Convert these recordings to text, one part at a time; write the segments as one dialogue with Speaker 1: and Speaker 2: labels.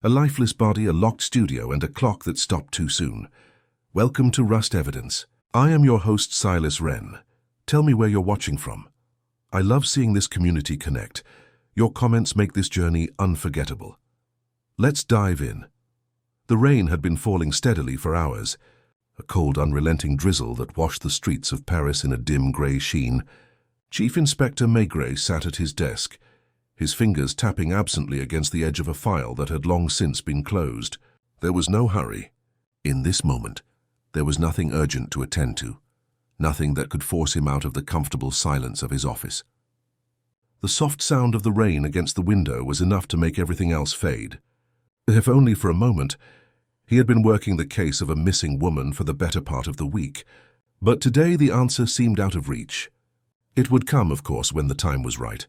Speaker 1: A lifeless body, a locked studio, and a clock that stopped too soon. Welcome to Rust Evidence. I am your host, Silas Wren. Tell me where you're watching from. I love seeing this community connect. Your comments make this journey unforgettable. Let's dive in. The rain had been falling steadily for hours. A cold, unrelenting drizzle that washed the streets of Paris in a dim grey sheen. Chief Inspector Maigret sat at his desk, his fingers tapping absently against the edge of a file that had long since been closed. There was no hurry. In this moment, there was nothing urgent to attend to, nothing that could force him out of the comfortable silence of his office. The soft sound of the rain against the window was enough to make everything else fade. If only for a moment. He had been working the case of a missing woman for the better part of the week, but today the answer seemed out of reach. It would come, of course, when the time was right.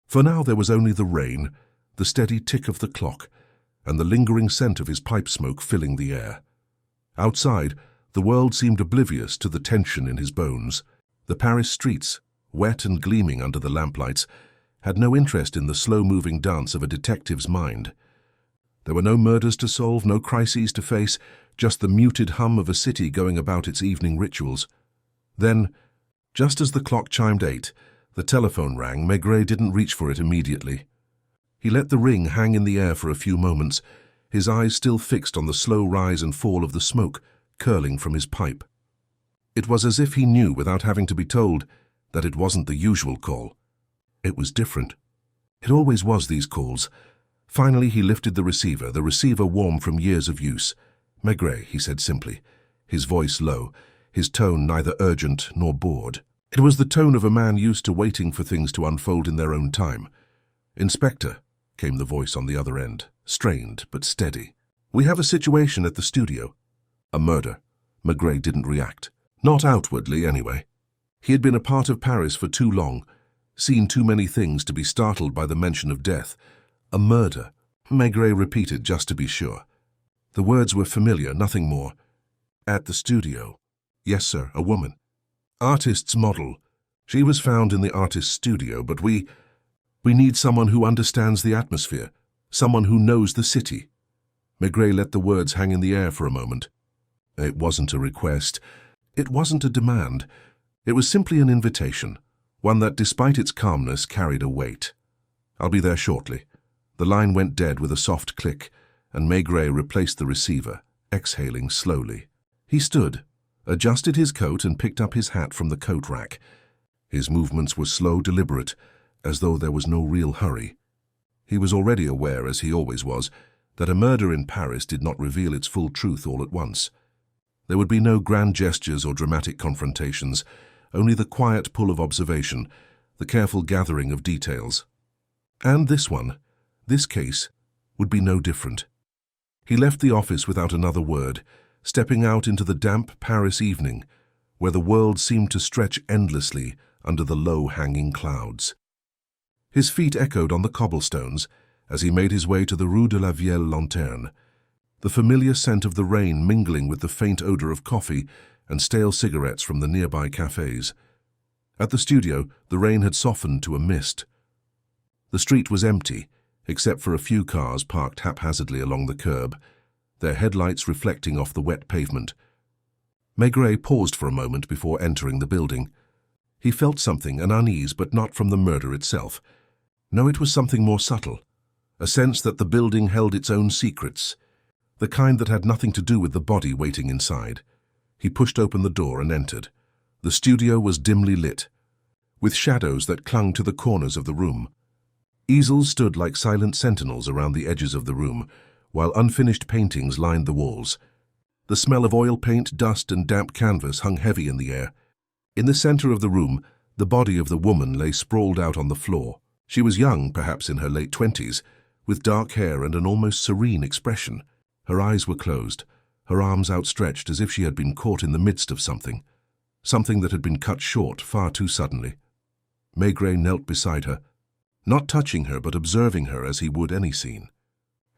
Speaker 1: For now there was only the rain, the steady tick of the clock, and the lingering scent of his pipe smoke filling the air. Outside, the world seemed oblivious to the tension in his bones. The Paris streets, wet and gleaming under the lamplights, had no interest in the slow-moving dance of a detective's mind. There were no murders to solve, no crises to face, just the muted hum of a city going about its evening rituals. Then, just as the clock chimed 8, the telephone rang. Maigret didn't reach for it immediately. He let the ring hang in the air for a few moments, his eyes still fixed on the slow rise and fall of the smoke curling from his pipe. It was as if he knew, without having to be told, that it wasn't the usual call. It was different. It always was, these calls. Finally, he lifted the receiver warm from years of use. "Maigret," he said simply, his voice low, his tone neither urgent nor bored. It was the tone of a man used to waiting for things to unfold in their own time. "Inspector," came the voice on the other end, strained but steady. "We have a situation at the studio." A murder. Maigret didn't react. Not outwardly, anyway. He had been a part of Paris for too long, seen too many things to be startled by the mention of death. "A murder," Maigret repeated just to be sure. The words were familiar, nothing more. "At the studio." "Yes, sir, a woman. Artist's model. She was found in the artist's studio, but we need someone who understands the atmosphere, someone who knows the city." Maigret let the words hang in the air for a moment. It wasn't a request. It wasn't a demand. It was simply an invitation, one that, despite its calmness, carried a weight. "I'll be there shortly." The line went dead with a soft click, and Maigret replaced the receiver, exhaling slowly. He stood, adjusted his coat, and picked up his hat from the coat rack. His movements were slow, deliberate, as though there was no real hurry. He was already aware, as he always was, that a murder in Paris did not reveal its full truth all at once. There would be no grand gestures or dramatic confrontations, only the quiet pull of observation, the careful gathering of details. And this case, would be no different. He left the office without another word, stepping out into the damp Paris evening, where the world seemed to stretch endlessly under the low-hanging clouds. His feet echoed on the cobblestones as he made his way to the Rue de la Vieille Lanterne, the familiar scent of the rain mingling with the faint odor of coffee and stale cigarettes from the nearby cafes. At the studio, the rain had softened to a mist. The street was empty, except for a few cars parked haphazardly along the curb, their headlights reflecting off the wet pavement. Maigret paused for a moment before entering the building. He felt something, an unease, but not from the murder itself. No, it was something more subtle, a sense that the building held its own secrets, the kind that had nothing to do with the body waiting inside. He pushed open the door and entered. The studio was dimly lit, with shadows that clung to the corners of the room. Easels stood like silent sentinels around the edges of the room, while unfinished paintings lined the walls. The smell of oil paint, dust, and damp canvas hung heavy in the air. In the center of the room, the body of the woman lay sprawled out on the floor. She was young, perhaps in her late 20s, with dark hair and an almost serene expression. Her eyes were closed, her arms outstretched as if she had been caught in the midst of something that had been cut short far too suddenly. Maigret knelt beside her, not touching her but observing her as he would any scene.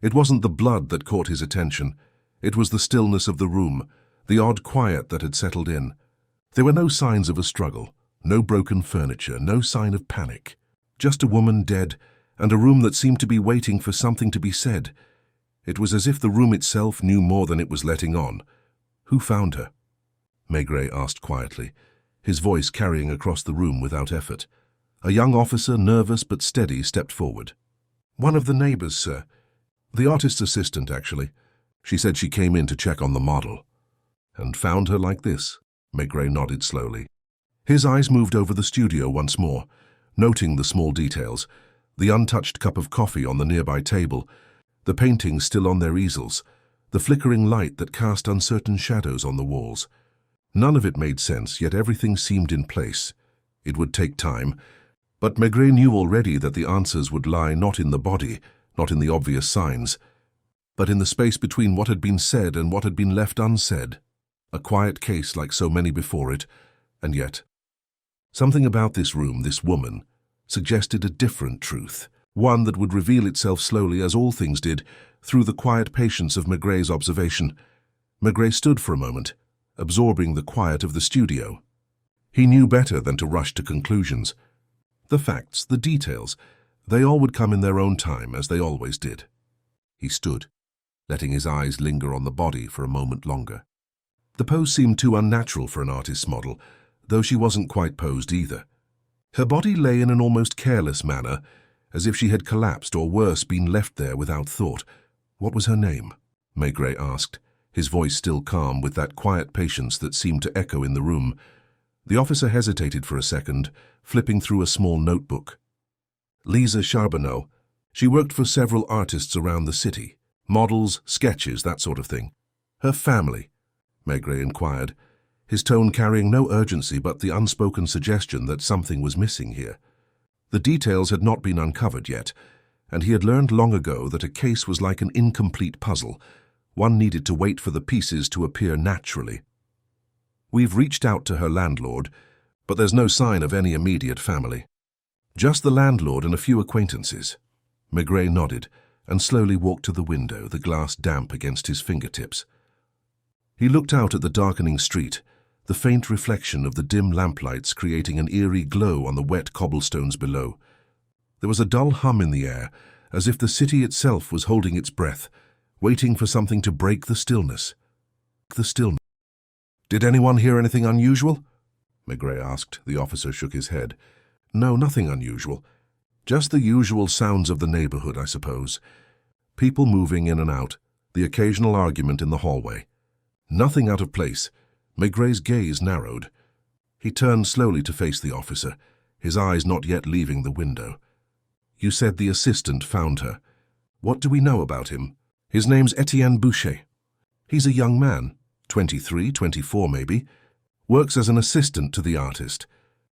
Speaker 1: It wasn't the blood that caught his attention. It was the stillness of the room, the odd quiet that had settled in. There were no signs of a struggle, no broken furniture, no sign of panic. Just a woman dead, and a room that seemed to be waiting for something to be said. It was as if the room itself knew more than it was letting on. "Who found her?" Maigret asked quietly, his voice carrying across the room without effort. A young officer, nervous but steady, stepped forward. "One of the neighbors, sir. The artist's assistant, actually. She said she came in to check on the model." "And found her like this?" Maigret nodded slowly. His eyes moved over the studio once more, noting the small details, the untouched cup of coffee on the nearby table, the paintings still on their easels, the flickering light that cast uncertain shadows on the walls. None of it made sense, yet everything seemed in place. It would take time, but Maigret knew already that the answers would lie not in the body, not in the obvious signs, but in the space between what had been said and what had been left unsaid. A quiet case like so many before it, and yet something about this room, this woman, suggested a different truth, one that would reveal itself slowly, as all things did, through the quiet patience of Maigret's observation. Maigret stood for a moment, absorbing the quiet of the studio. He knew better than to rush to conclusions. The facts, the details, they all would come in their own time, as they always did. He stood, letting his eyes linger on the body for a moment longer. The pose seemed too unnatural for an artist's model, though she wasn't quite posed either. Her body lay in an almost careless manner, as if she had collapsed or worse, been left there without thought. "What was her name?" Maigret asked, his voice still calm with that quiet patience that seemed to echo in the room. The officer hesitated for a second, flipping through a small notebook. "Lisa Charbonneau. She worked for several artists around the city. Models, sketches, that sort of thing." "Her family?" Maigret inquired, his tone carrying no urgency but the unspoken suggestion that something was missing here. The details had not been uncovered yet, and he had learned long ago that a case was like an incomplete puzzle. One needed to wait for the pieces to appear naturally. "We've reached out to her landlord, but there's no sign of any immediate family." "Just the landlord and a few acquaintances." Maigret nodded and slowly walked to the window, the glass damp against his fingertips. He looked out at the darkening street, the faint reflection of the dim lamplights creating an eerie glow on the wet cobblestones below. There was a dull hum in the air, as if the city itself was holding its breath, waiting for something to break the stillness. "Did anyone hear anything unusual?" Maigret asked. The officer shook his head. "No, nothing unusual. Just the usual sounds of the neighborhood, I suppose. People moving in and out, the occasional argument in the hallway. Nothing out of place." Maigret's gaze narrowed. He turned slowly to face the officer, his eyes not yet leaving the window. "You said the assistant found her. What do we know about him?" "His name's Etienne Boucher. He's a young man, 23, 24 maybe. Works as an assistant to the artist.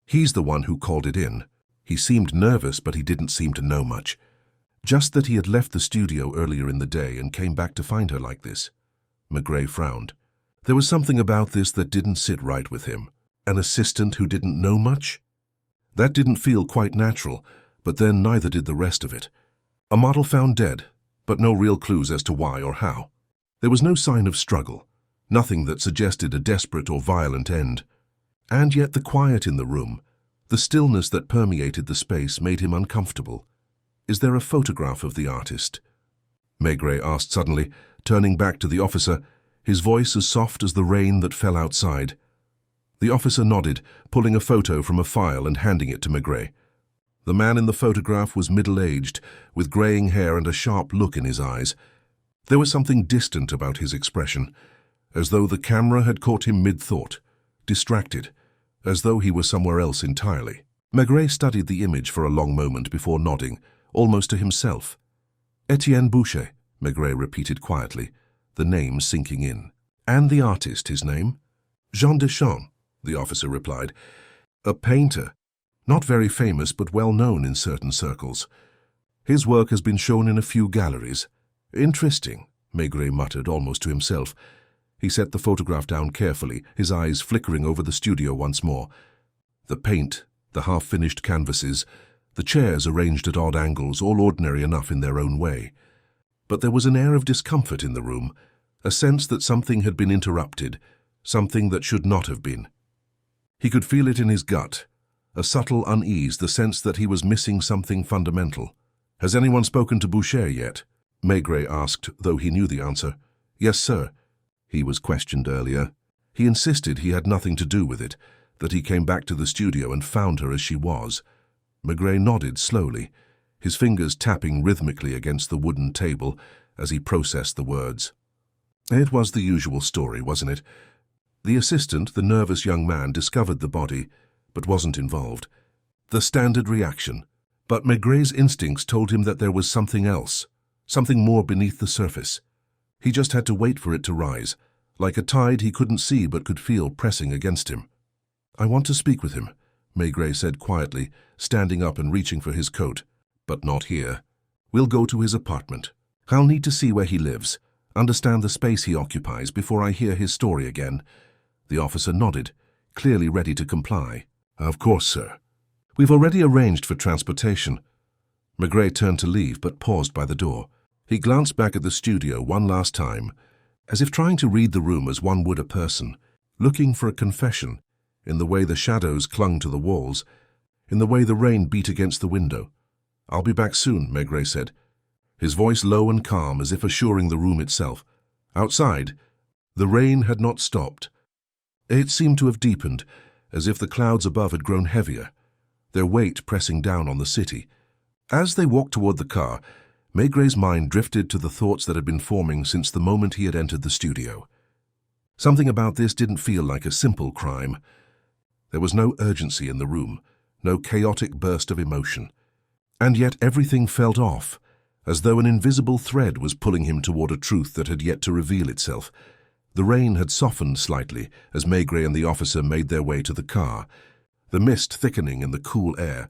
Speaker 1: He's the one who called it in. He seemed nervous, but he didn't seem to know much. Just that he had left the studio earlier in the day and came back to find her like this." Maigret frowned. There was something about this that didn't sit right with him. An assistant who didn't know much? That didn't feel quite natural, but then neither did the rest of it. A model found dead, but no real clues as to why or how. There was no sign of struggle, nothing that suggested a desperate or violent end. And yet the quiet in the room, the stillness that permeated the space, made him uncomfortable. "Is there a photograph of the artist?" Maigret asked suddenly, turning back to the officer, his voice as soft as the rain that fell outside. The officer nodded, pulling a photo from a file and handing it to Maigret. The man in the photograph was middle-aged, with graying hair and a sharp look in his eyes. There was something distant about his expression, as though the camera had caught him mid-thought, distracted, as though he were somewhere else entirely. Maigret studied the image for a long moment before nodding, almost to himself. "Etienne Boucher," Maigret repeated quietly, the name sinking in. "And the artist, his name?" "Jean Deschamps," the officer replied. "A painter. Not very famous, but well known in certain circles. His work has been shown in a few galleries." "Interesting," Maigret muttered almost to himself. He set the photograph down carefully, his eyes flickering over the studio once more. The paint, the half-finished canvases, the chairs arranged at odd angles, all ordinary enough in their own way. But there was an air of discomfort in the room, a sense that something had been interrupted, something that should not have been. He could feel it in his gut, a subtle unease, the sense that he was missing something fundamental. "Has anyone spoken to Boucher yet?" Maigret asked, though he knew the answer. Yes, sir. He was questioned earlier. He insisted he had nothing to do with it, that he came back to the studio and found her as she was. Maigret nodded slowly, his fingers tapping rhythmically against the wooden table as he processed the words. It was the usual story, wasn't it? The assistant, the nervous young man, discovered the body, but wasn't involved. The standard reaction. But Maigret's instincts told him that there was something else, something more beneath the surface. He just had to wait for it to rise, like a tide he couldn't see but could feel pressing against him. I want to speak with him, Maigret said quietly, standing up and reaching for his coat. But not here. We'll go to his apartment. I'll need to see where he lives, understand the space he occupies before I hear his story again. The officer nodded, clearly ready to comply. Of course, sir. We've already arranged for transportation. Maigret turned to leave, but paused by the door. He glanced back at the studio one last time, as if trying to read the room as one would a person, looking for a confession, in the way the shadows clung to the walls, in the way the rain beat against the window. I'll be back soon, Maigret said, his voice low and calm as if assuring the room itself. Outside, the rain had not stopped. It seemed to have deepened, as if the clouds above had grown heavier, their weight pressing down on the city. As they walked toward the car, Maigret's mind drifted to the thoughts that had been forming since the moment he had entered the studio. Something about this didn't feel like a simple crime. There was no urgency in the room, no chaotic burst of emotion. And yet everything felt off, as though an invisible thread was pulling him toward a truth that had yet to reveal itself. The rain had softened slightly as Maigret and the officer made their way to the car, the mist thickening in the cool air.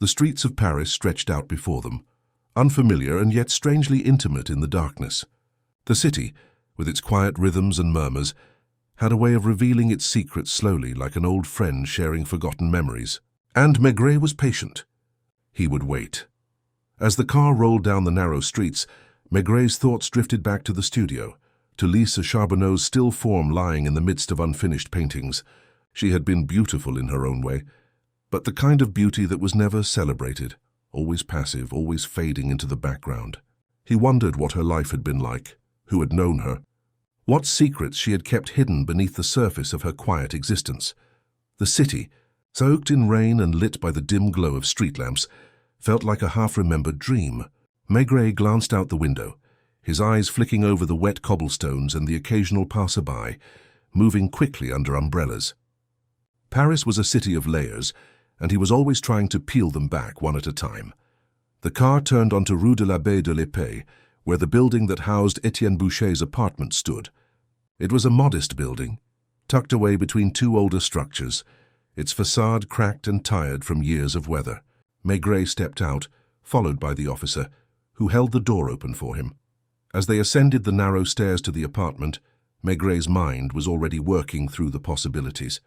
Speaker 1: The streets of Paris stretched out before them, unfamiliar and yet strangely intimate in the darkness. The city, with its quiet rhythms and murmurs, had a way of revealing its secrets slowly, like an old friend sharing forgotten memories. And Maigret was patient. He would wait. As the car rolled down the narrow streets, Maigret's thoughts drifted back to the studio, to Lisa Charbonneau's still form lying in the midst of unfinished paintings. She had been beautiful in her own way, but the kind of beauty that was never celebrated, always passive, always fading into the background. He wondered what her life had been like, who had known her, what secrets she had kept hidden beneath the surface of her quiet existence. The city, soaked in rain and lit by the dim glow of street lamps, felt like a half-remembered dream. Maigret glanced out the window, his eyes flicking over the wet cobblestones and the occasional passer-by, moving quickly under umbrellas. Paris was a city of layers, and he was always trying to peel them back one at a time. The car turned onto Rue de l'Abbé de l'Épée, where the building that housed Etienne Boucher's apartment stood. It was a modest building, tucked away between two older structures, its facade cracked and tired from years of weather. Maigret stepped out, followed by the officer, who held the door open for him. As they ascended the narrow stairs to the apartment, Maigret's mind was already working through the possibilities.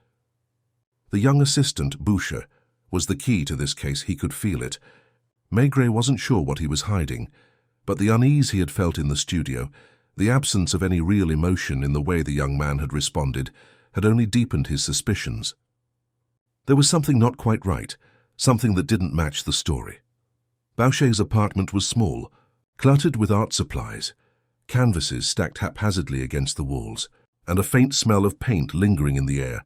Speaker 1: The young assistant, Boucher, was the key to this case. He could feel it. Maigret wasn't sure what he was hiding, but the unease he had felt in the studio, the absence of any real emotion in the way the young man had responded, had only deepened his suspicions. There was something not quite right, something that didn't match the story. Boucher's apartment was small, cluttered with art supplies, canvases stacked haphazardly against the walls, and a faint smell of paint lingering in the air.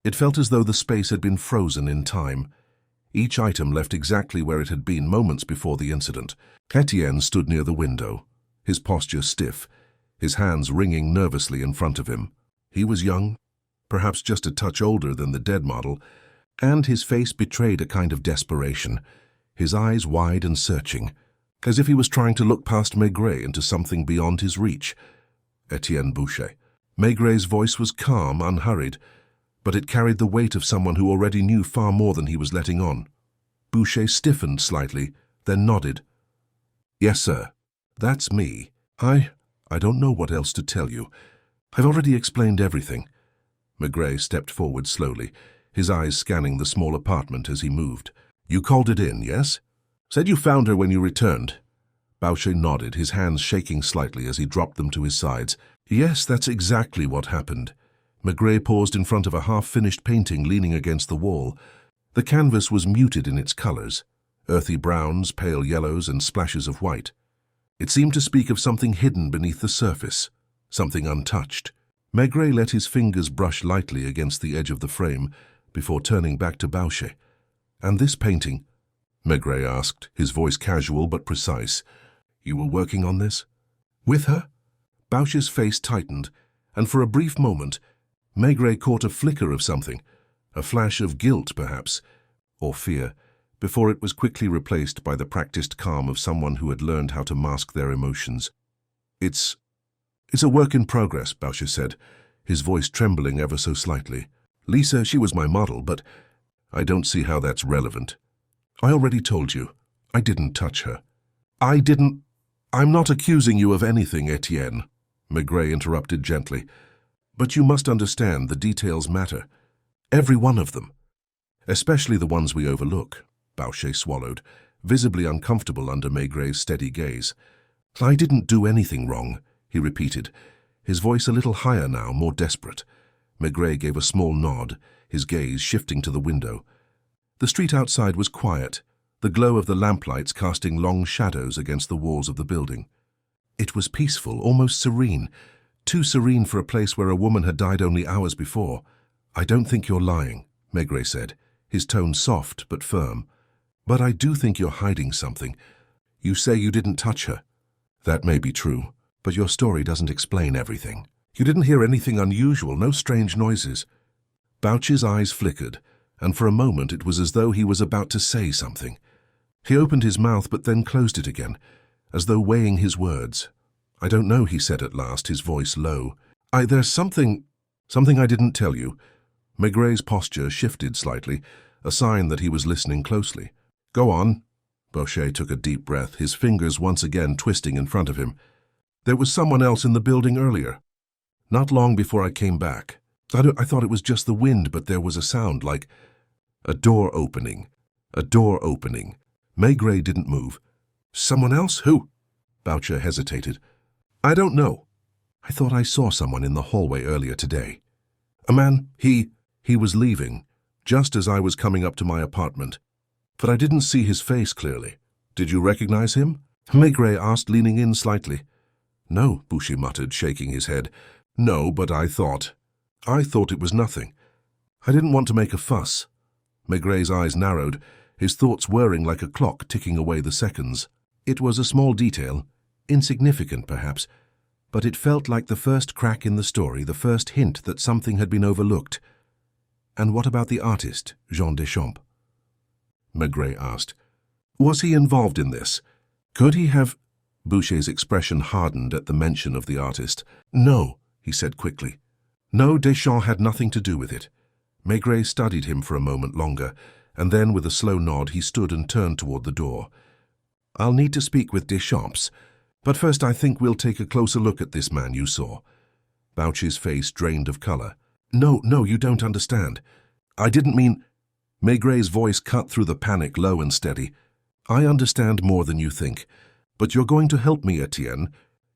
Speaker 1: It felt as though the space had been frozen in time, each item left exactly where it had been moments before the incident. Etienne stood near the window, his posture stiff, his hands wringing nervously in front of him. He was young, perhaps just a touch older than the dead model, and his face betrayed a kind of desperation, his eyes wide and searching, as if he was trying to look past Maigret into something beyond his reach. Etienne Boucher. Maigret's voice was calm, unhurried, but it carried the weight of someone who already knew far more than he was letting on. Boucher stiffened slightly, then nodded. "Yes, sir. That's me. I don't know what else to tell you. I've already explained everything." Maigret stepped forward slowly, his eyes scanning the small apartment as he moved. "You called it in, yes? Said you found her when you returned." Boucher nodded, his hands shaking slightly as he dropped them to his sides. "Yes, that's exactly what happened." Maigret paused in front of a half-finished painting leaning against the wall. The canvas was muted in its colors, earthy browns, pale yellows, and splashes of white. It seemed to speak of something hidden beneath the surface, something untouched. Maigret let his fingers brush lightly against the edge of the frame before turning back to Boucher. "And this painting?" Maigret asked, his voice casual but precise. "You were working on this?" "With her?" Boucher's face tightened, and for a brief moment, Maigret caught a flicker of something, a flash of guilt, perhaps, or fear, before it was quickly replaced by the practiced calm of someone who had learned how to mask their emotions. It's a work in progress," Boucher said, his voice trembling ever so slightly. "Lisa, she was my model, but I don't see how that's relevant. I already told you, I didn't touch her." "I'm not accusing you of anything, Etienne," Maigret interrupted gently. "But you must understand the details matter. Every one of them. Especially the ones we overlook." Boucher swallowed, visibly uncomfortable under Maigret's steady gaze. "I didn't do anything wrong," he repeated, his voice a little higher now, more desperate. Maigret gave a small nod, his gaze shifting to the window. The street outside was quiet, the glow of the lamplights casting long shadows against the walls of the building. It was peaceful, almost serene, too serene for a place where a woman had died only hours before. "I don't think you're lying," Maigret said, his tone soft but firm. "But I do think you're hiding something. You say you didn't touch her. That may be true, but your story doesn't explain everything. You didn't hear anything unusual, no strange noises." Boucher's eyes flickered, and for a moment it was as though he was about to say something. He opened his mouth but then closed it again, as though weighing his words. "I don't know," he said at last, his voice low. There's something I didn't tell you." Maigret's posture shifted slightly, a sign that he was listening closely. "Go on." Boucher took a deep breath, his fingers once again twisting in front of him. "There was someone else in the building earlier. Not long before I came back. I thought it was just the wind, but there was a sound like a door opening. A door opening." Maigret didn't move. "Someone else? Who?" Boucher hesitated. "I don't know. I thought I saw someone in the hallway earlier today. A man, he was leaving, just as I was coming up to my apartment. But I didn't see his face clearly. Did you recognize him?" Maigret asked, leaning in slightly. "No," Boucher muttered, shaking his head. "No, but I thought it was nothing. I didn't want to make a fuss." Maigret's eyes narrowed, his thoughts whirring like a clock ticking away the seconds. It was a small detail, insignificant perhaps, but it felt like the first crack in the story, the first hint that something had been overlooked. "And what about the artist, Jean Deschamps?" Maigret asked. "Was he involved in this? Could he have—" Boucher's expression hardened at the mention of the artist. "No," he said quickly. "No, Deschamps had nothing to do with it." Maigret studied him for a moment longer, and then with a slow nod he stood and turned toward the door. "I'll need to speak with Deschamps, but first I think we'll take a closer look at this man you saw." Boucher's face drained of color. No, you don't understand. I didn't mean—" Maigret's voice cut through the panic, low and steady. "I understand more than you think, but you're going to help me, Etienne.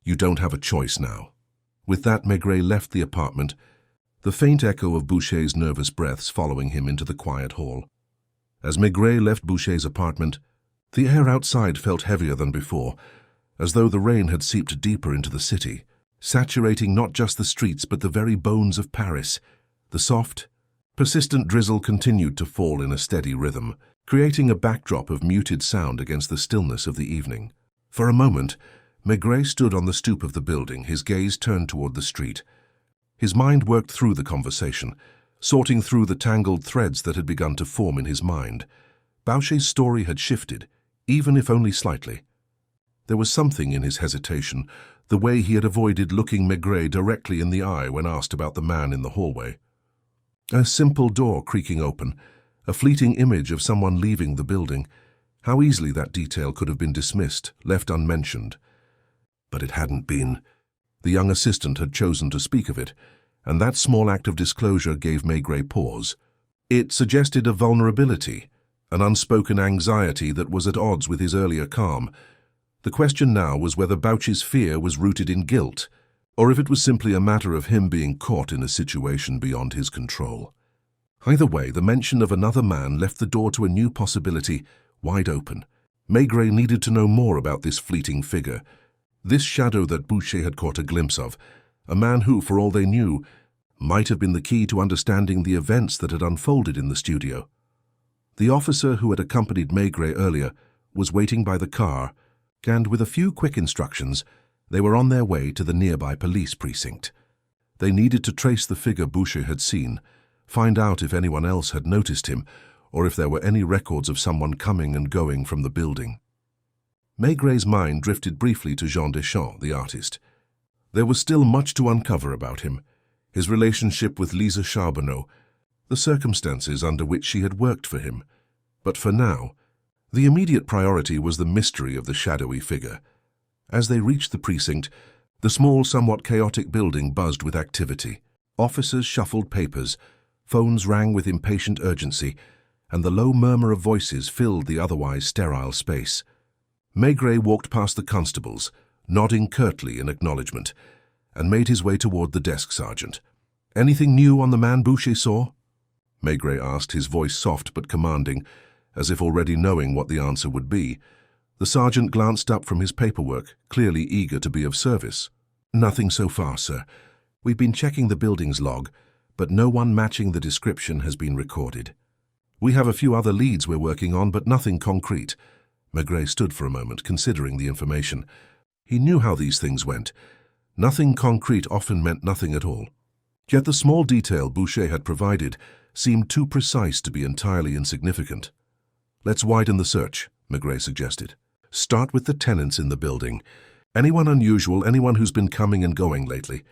Speaker 1: You don't have a choice now." With that, Maigret left the apartment, the faint echo of Boucher's nervous breaths following him into the quiet hall. As Maigret left Boucher's apartment, the air outside felt heavier than before, as though the rain had seeped deeper into the city, saturating not just the streets but the very bones of Paris. The soft, persistent drizzle continued to fall in a steady rhythm, creating a backdrop of muted sound against the stillness of the evening. For a moment, Maigret stood on the stoop of the building, his gaze turned toward the street. His mind worked through the conversation, sorting through the tangled threads that had begun to form in his mind. Boucher's story had shifted, even if only slightly. There was something in his hesitation, the way he had avoided looking Maigret directly in the eye when asked about the man in the hallway. A simple door creaking open, a fleeting image of someone leaving the building. How easily that detail could have been dismissed, left unmentioned. But it hadn't been. The young assistant had chosen to speak of it, and that small act of disclosure gave Maigret pause. It suggested a vulnerability, an unspoken anxiety that was at odds with his earlier calm. The question now was whether Boucher's fear was rooted in guilt, or if it was simply a matter of him being caught in a situation beyond his control. Either way, the mention of another man left the door to a new possibility wide open. Maigret needed to know more about this fleeting figure, This shadow that Boucher had caught a glimpse of, a man who, for all they knew, might have been the key to understanding the events that had unfolded in the studio. The officer who had accompanied Maigret earlier was waiting by the car, and with a few quick instructions, they were on their way to the nearby police precinct. They needed to trace the figure Boucher had seen, find out if anyone else had noticed him, or if there were any records of someone coming and going from the building. Maigret's mind drifted briefly to Jean Deschamps, the artist. There was still much to uncover about him, his relationship with Lisa Charbonneau, the circumstances under which she had worked for him. But for now, the immediate priority was the mystery of the shadowy figure. As they reached the precinct, the small, somewhat chaotic building buzzed with activity. Officers shuffled papers, phones rang with impatient urgency, and the low murmur of voices filled the otherwise sterile space. Maigret walked past the constables, nodding curtly in acknowledgement, and made his way toward the desk sergeant. "Anything new on the man Boucher saw?" Maigret asked, his voice soft but commanding, as if already knowing what the answer would be. The sergeant glanced up from his paperwork, clearly eager to be of service. "Nothing so far, sir. We've been checking the building's log, but no one matching the description has been recorded. We have a few other leads we're working on, but nothing concrete." Maigret stood for a moment, considering the information. He knew how these things went. Nothing concrete often meant nothing at all. Yet the small detail Boucher had provided seemed too precise to be entirely insignificant. "Let's widen the search," Maigret suggested. "Start with the tenants in the building. Anyone unusual, anyone who's been coming and going lately.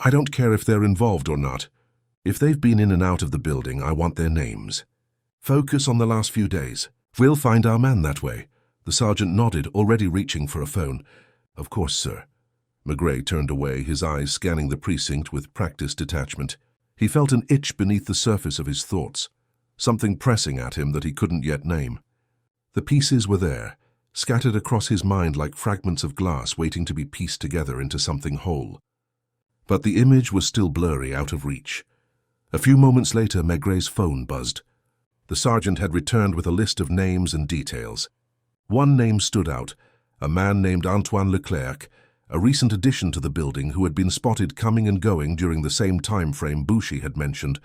Speaker 1: I don't care if they're involved or not. If they've been in and out of the building, I want their names. Focus on the last few days. We'll find our man that way." The sergeant nodded, already reaching for a phone. "Of course, sir." Maigret turned away, his eyes scanning the precinct with practiced detachment. He felt an itch beneath the surface of his thoughts, something pressing at him that he couldn't yet name. The pieces were there, scattered across his mind like fragments of glass waiting to be pieced together into something whole. But the image was still blurry, out of reach. A few moments later, Maigret's phone buzzed. The sergeant had returned with a list of names and details. One name stood out, a man named Antoine Leclerc, a recent addition to the building who had been spotted coming and going during the same time frame Boucher had mentioned.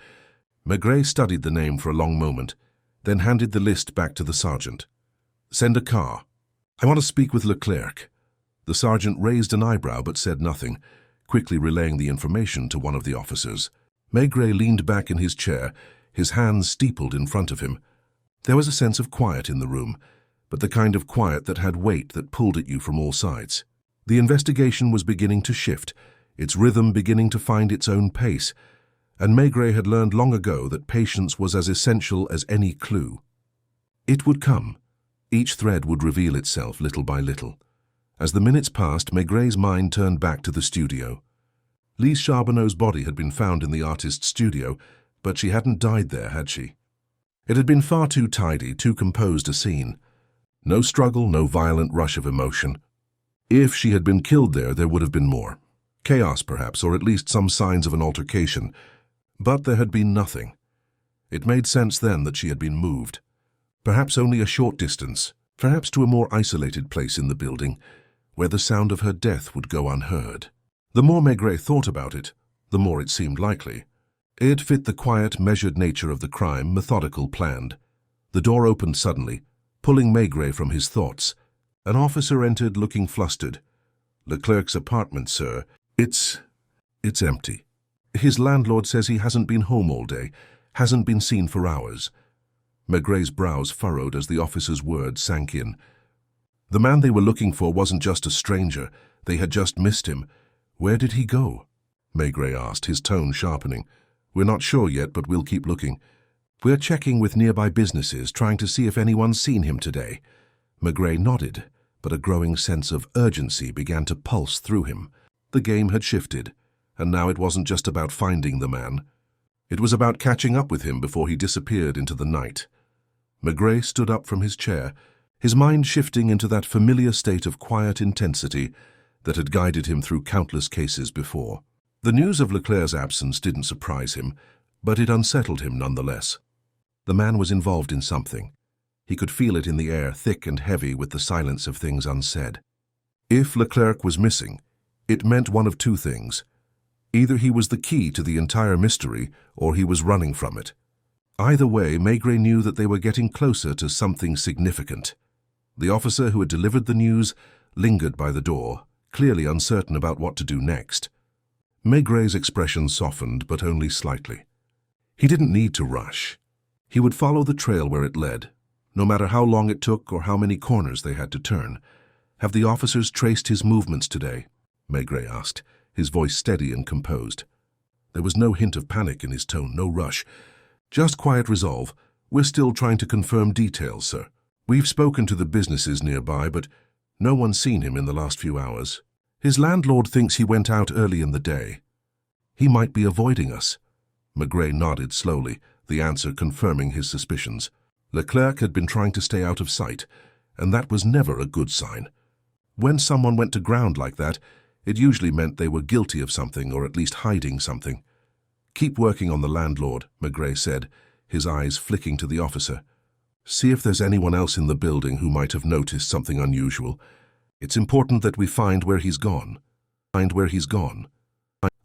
Speaker 1: Maigret studied the name for a long moment, then handed the list back to the sergeant. "Send a car. I want to speak with Leclerc." The sergeant raised an eyebrow but said nothing, quickly relaying the information to one of the officers. Maigret leaned back in his chair, his hands steepled in front of him. There was a sense of quiet in the room, but the kind of quiet that had weight that pulled at you from all sides. The investigation was beginning to shift, its rhythm beginning to find its own pace, and Maigret had learned long ago that patience was as essential as any clue. It would come. Each thread would reveal itself little by little. As the minutes passed, Maigret's mind turned back to the studio. Lise Charbonneau's body had been found in the artist's studio, but she hadn't died there, had she? It had been far too tidy, too composed a scene. No struggle, no violent rush of emotion. If she had been killed there, there would have been more. Chaos, perhaps, or at least some signs of an altercation. But there had been nothing. It made sense then that she had been moved. Perhaps only a short distance, perhaps to a more isolated place in the building, where the sound of her death would go unheard. The more Maigret thought about it, the more it seemed likely. It fit the quiet, measured nature of the crime, methodical, planned. The door opened suddenly, pulling Maigret from his thoughts. An officer entered, looking flustered. "Leclerc's apartment, sir. It's empty. His landlord says he hasn't been home all day, hasn't been seen for hours." Maigret's brows furrowed as the officer's words sank in. The man they were looking for wasn't just a stranger. They had just missed him. "Where did he go?" Maigret asked, his tone sharpening. "We're not sure yet, but we'll keep looking. We're checking with nearby businesses, trying to see if anyone's seen him today." Maigret nodded, but a growing sense of urgency began to pulse through him. The game had shifted, and now it wasn't just about finding the man. It was about catching up with him before he disappeared into the night. Maigret stood up from his chair, his mind shifting into that familiar state of quiet intensity that had guided him through countless cases before. The news of Leclerc's absence didn't surprise him, but it unsettled him nonetheless. The man was involved in something. He could feel it in the air, thick and heavy with the silence of things unsaid. If Leclerc was missing, it meant one of two things. Either he was the key to the entire mystery, or he was running from it. Either way, Maigret knew that they were getting closer to something significant. The officer who had delivered the news lingered by the door, clearly uncertain about what to do next. Maigret's expression softened, but only slightly. He didn't need to rush. He would follow the trail where it led, no matter how long it took or how many corners they had to turn. "Have the officers traced his movements today?" Maigret asked, his voice steady and composed. There was no hint of panic in his tone, no rush. Just quiet resolve. "We're still trying to confirm details, sir. We've spoken to the businesses nearby, but no one's seen him in the last few hours. His landlord thinks he went out early in the day. He might be avoiding us." Maigret nodded slowly, the answer confirming his suspicions. Leclerc had been trying to stay out of sight, and that was never a good sign. When someone went to ground like that, it usually meant they were guilty of something, or at least hiding something. "Keep working on the landlord," Maigret said, his eyes flicking to the officer. "See if there's anyone else in the building who might have noticed something unusual. It's important that we find where he's gone."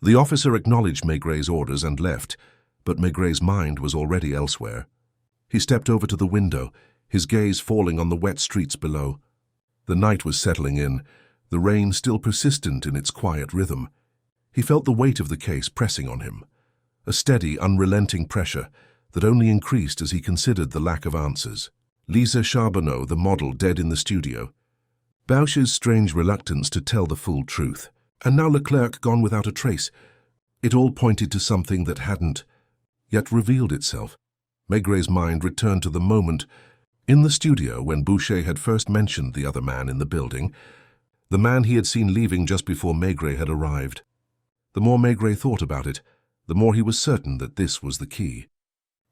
Speaker 1: The officer acknowledged Maigret's orders and left, but Maigret's mind was already elsewhere. He stepped over to the window, his gaze falling on the wet streets below. The night was settling in, the rain still persistent in its quiet rhythm. He felt the weight of the case pressing on him, a steady, unrelenting pressure that only increased as he considered the lack of answers. Lisa Charbonneau, the model, dead in the studio. Bauch's strange reluctance to tell the full truth. And now Leclerc gone without a trace. It all pointed to something that hadn't yet revealed itself. Maigret's mind returned to the moment in the studio when Boucher had first mentioned the other man in the building, the man he had seen leaving just before Maigret had arrived. The more Maigret thought about it, the more he was certain that this was the key.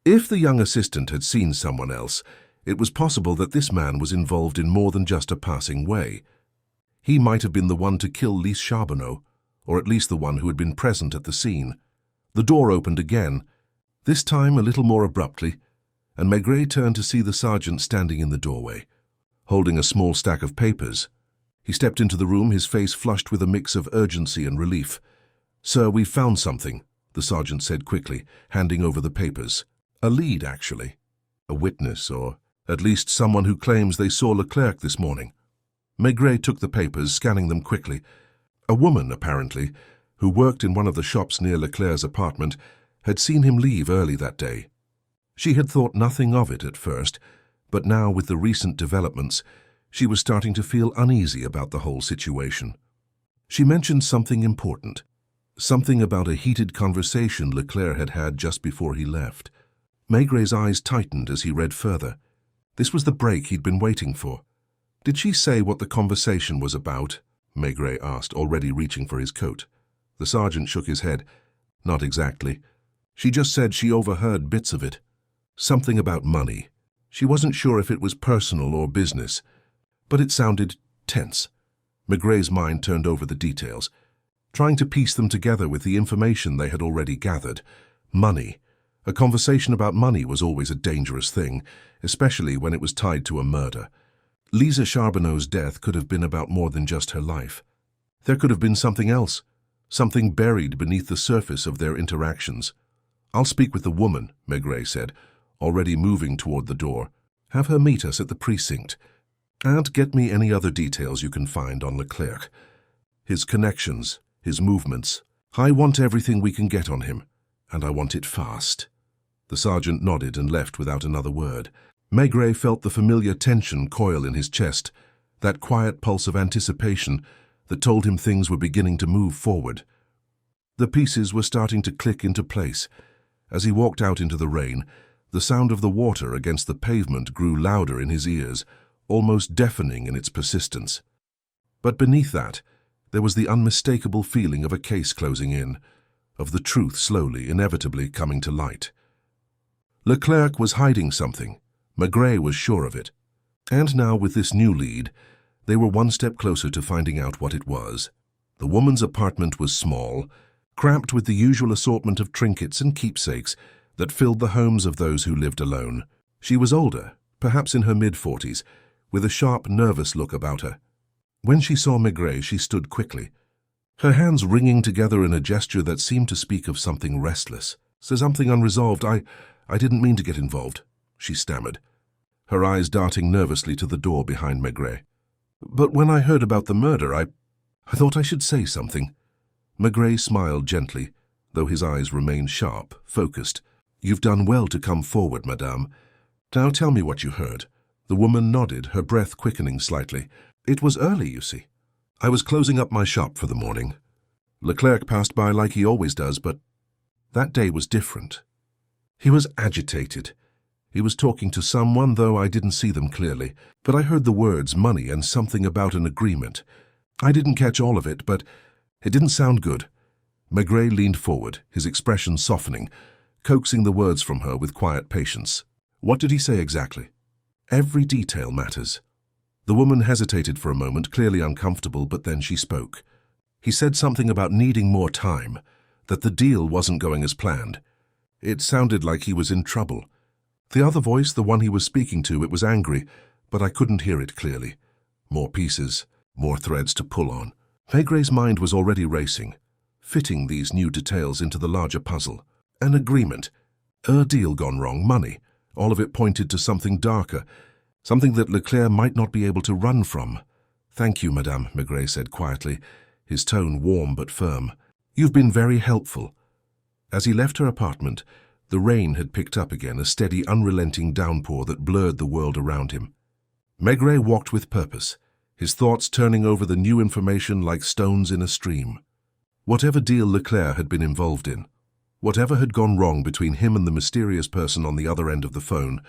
Speaker 1: If the young assistant had seen someone else, it was possible that this man was involved in more than just a passing way. He might have been the one to kill Lise Charbonneau, or at least the one who had been present at the scene. The door opened again, this time a little more abruptly, and Maigret turned to see the sergeant standing in the doorway, holding a small stack of papers. He stepped into the room, his face flushed with a mix of urgency and relief. "Sir, we've found something," the sergeant said quickly, handing over the papers. "A lead, actually. A witness, or at least someone who claims they saw Leclerc this morning." Maigret took the papers, scanning them quickly. A woman, apparently, who worked in one of the shops near Leclerc's apartment, had seen him leave early that day. She had thought nothing of it at first, but now with the recent developments, she was starting to feel uneasy about the whole situation. She mentioned something important, something about a heated conversation Leclerc had had just before he left. Maigret's eyes tightened as he read further. This was the break he'd been waiting for. "Did she say what the conversation was about?" Maigret asked, already reaching for his coat. The sergeant shook his head. "Not exactly. She just said she overheard bits of it. Something about money. She wasn't sure if it was personal or business, but it sounded tense." Maigret's mind turned over the details, trying to piece them together with the information they had already gathered. Money. A conversation about money was always a dangerous thing, especially when it was tied to a murder. Lisa Charbonneau's death could have been about more than just her life. There could have been something else, something buried beneath the surface of their interactions. "I'll speak with the woman," Maigret said, already moving toward the door. "Have her meet us at the precinct. And get me any other details you can find on Leclerc. His connections, his movements. I want everything we can get on him, and I want it fast." The sergeant nodded and left without another word. Maigret felt the familiar tension coil in his chest, that quiet pulse of anticipation that told him things were beginning to move forward. The pieces were starting to click into place. As he walked out into the rain, the sound of the water against the pavement grew louder in his ears, almost deafening in its persistence. But beneath that, there was the unmistakable feeling of a case closing in, of the truth slowly, inevitably coming to light. Leclerc was hiding something. Maigret was sure of it. And now, with this new lead, they were one step closer to finding out what it was. The woman's apartment was small, cramped with the usual assortment of trinkets and keepsakes that filled the homes of those who lived alone. She was older, perhaps in her mid-40s, with a sharp, nervous look about her. When she saw Maigret, she stood quickly, her hands wringing together in a gesture that seemed to speak of something restless. Something unresolved. I didn't mean to get involved, she stammered, her eyes darting nervously to the door behind Maigret. But when I heard about the murder, I thought I should say something. Maigret smiled gently, though his eyes remained sharp, focused. You've done well to come forward, madame. Now tell me what you heard. The woman nodded, her breath quickening slightly. It was early, you see. I was closing up my shop for the morning. Leclerc passed by like he always does, but that day was different. He was agitated. He was talking to someone, though I didn't see them clearly, but I heard the words money and something about an agreement. I didn't catch all of it, but it didn't sound good. Maigret leaned forward, his expression softening, coaxing the words from her with quiet patience. What did he say exactly? Every detail matters. The woman hesitated for a moment, clearly uncomfortable, but then she spoke. He said something about needing more time, that the deal wasn't going as planned. It sounded like he was in trouble. The other voice, the one he was speaking to, it was angry, but I couldn't hear it clearly. More pieces, more threads to pull on. Maigret's mind was already racing, fitting these new details into the larger puzzle. An agreement, a deal gone wrong, money. All of it pointed to something darker, something that Leclerc might not be able to run from. Thank you, madame, Maigret said quietly, his tone warm but firm. You've been very helpful. As he left her apartment, the rain had picked up again, a steady, unrelenting downpour that blurred the world around him. Maigret walked with purpose, his thoughts turning over the new information like stones in a stream. Whatever deal Leclerc had been involved in, whatever had gone wrong between him and the mysterious person on the other end of the phone,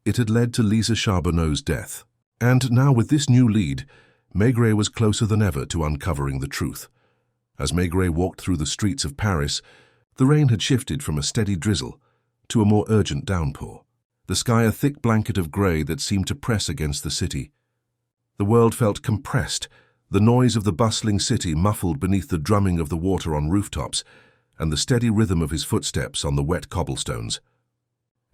Speaker 1: it had led to Lisa Charbonneau's death. And now with this new lead, Maigret was closer than ever to uncovering the truth. As Maigret walked through the streets of Paris, the rain had shifted from a steady drizzle to a more urgent downpour, the sky a thick blanket of grey that seemed to press against the city. The world felt compressed, the noise of the bustling city muffled beneath the drumming of the water on rooftops and the steady rhythm of his footsteps on the wet cobblestones.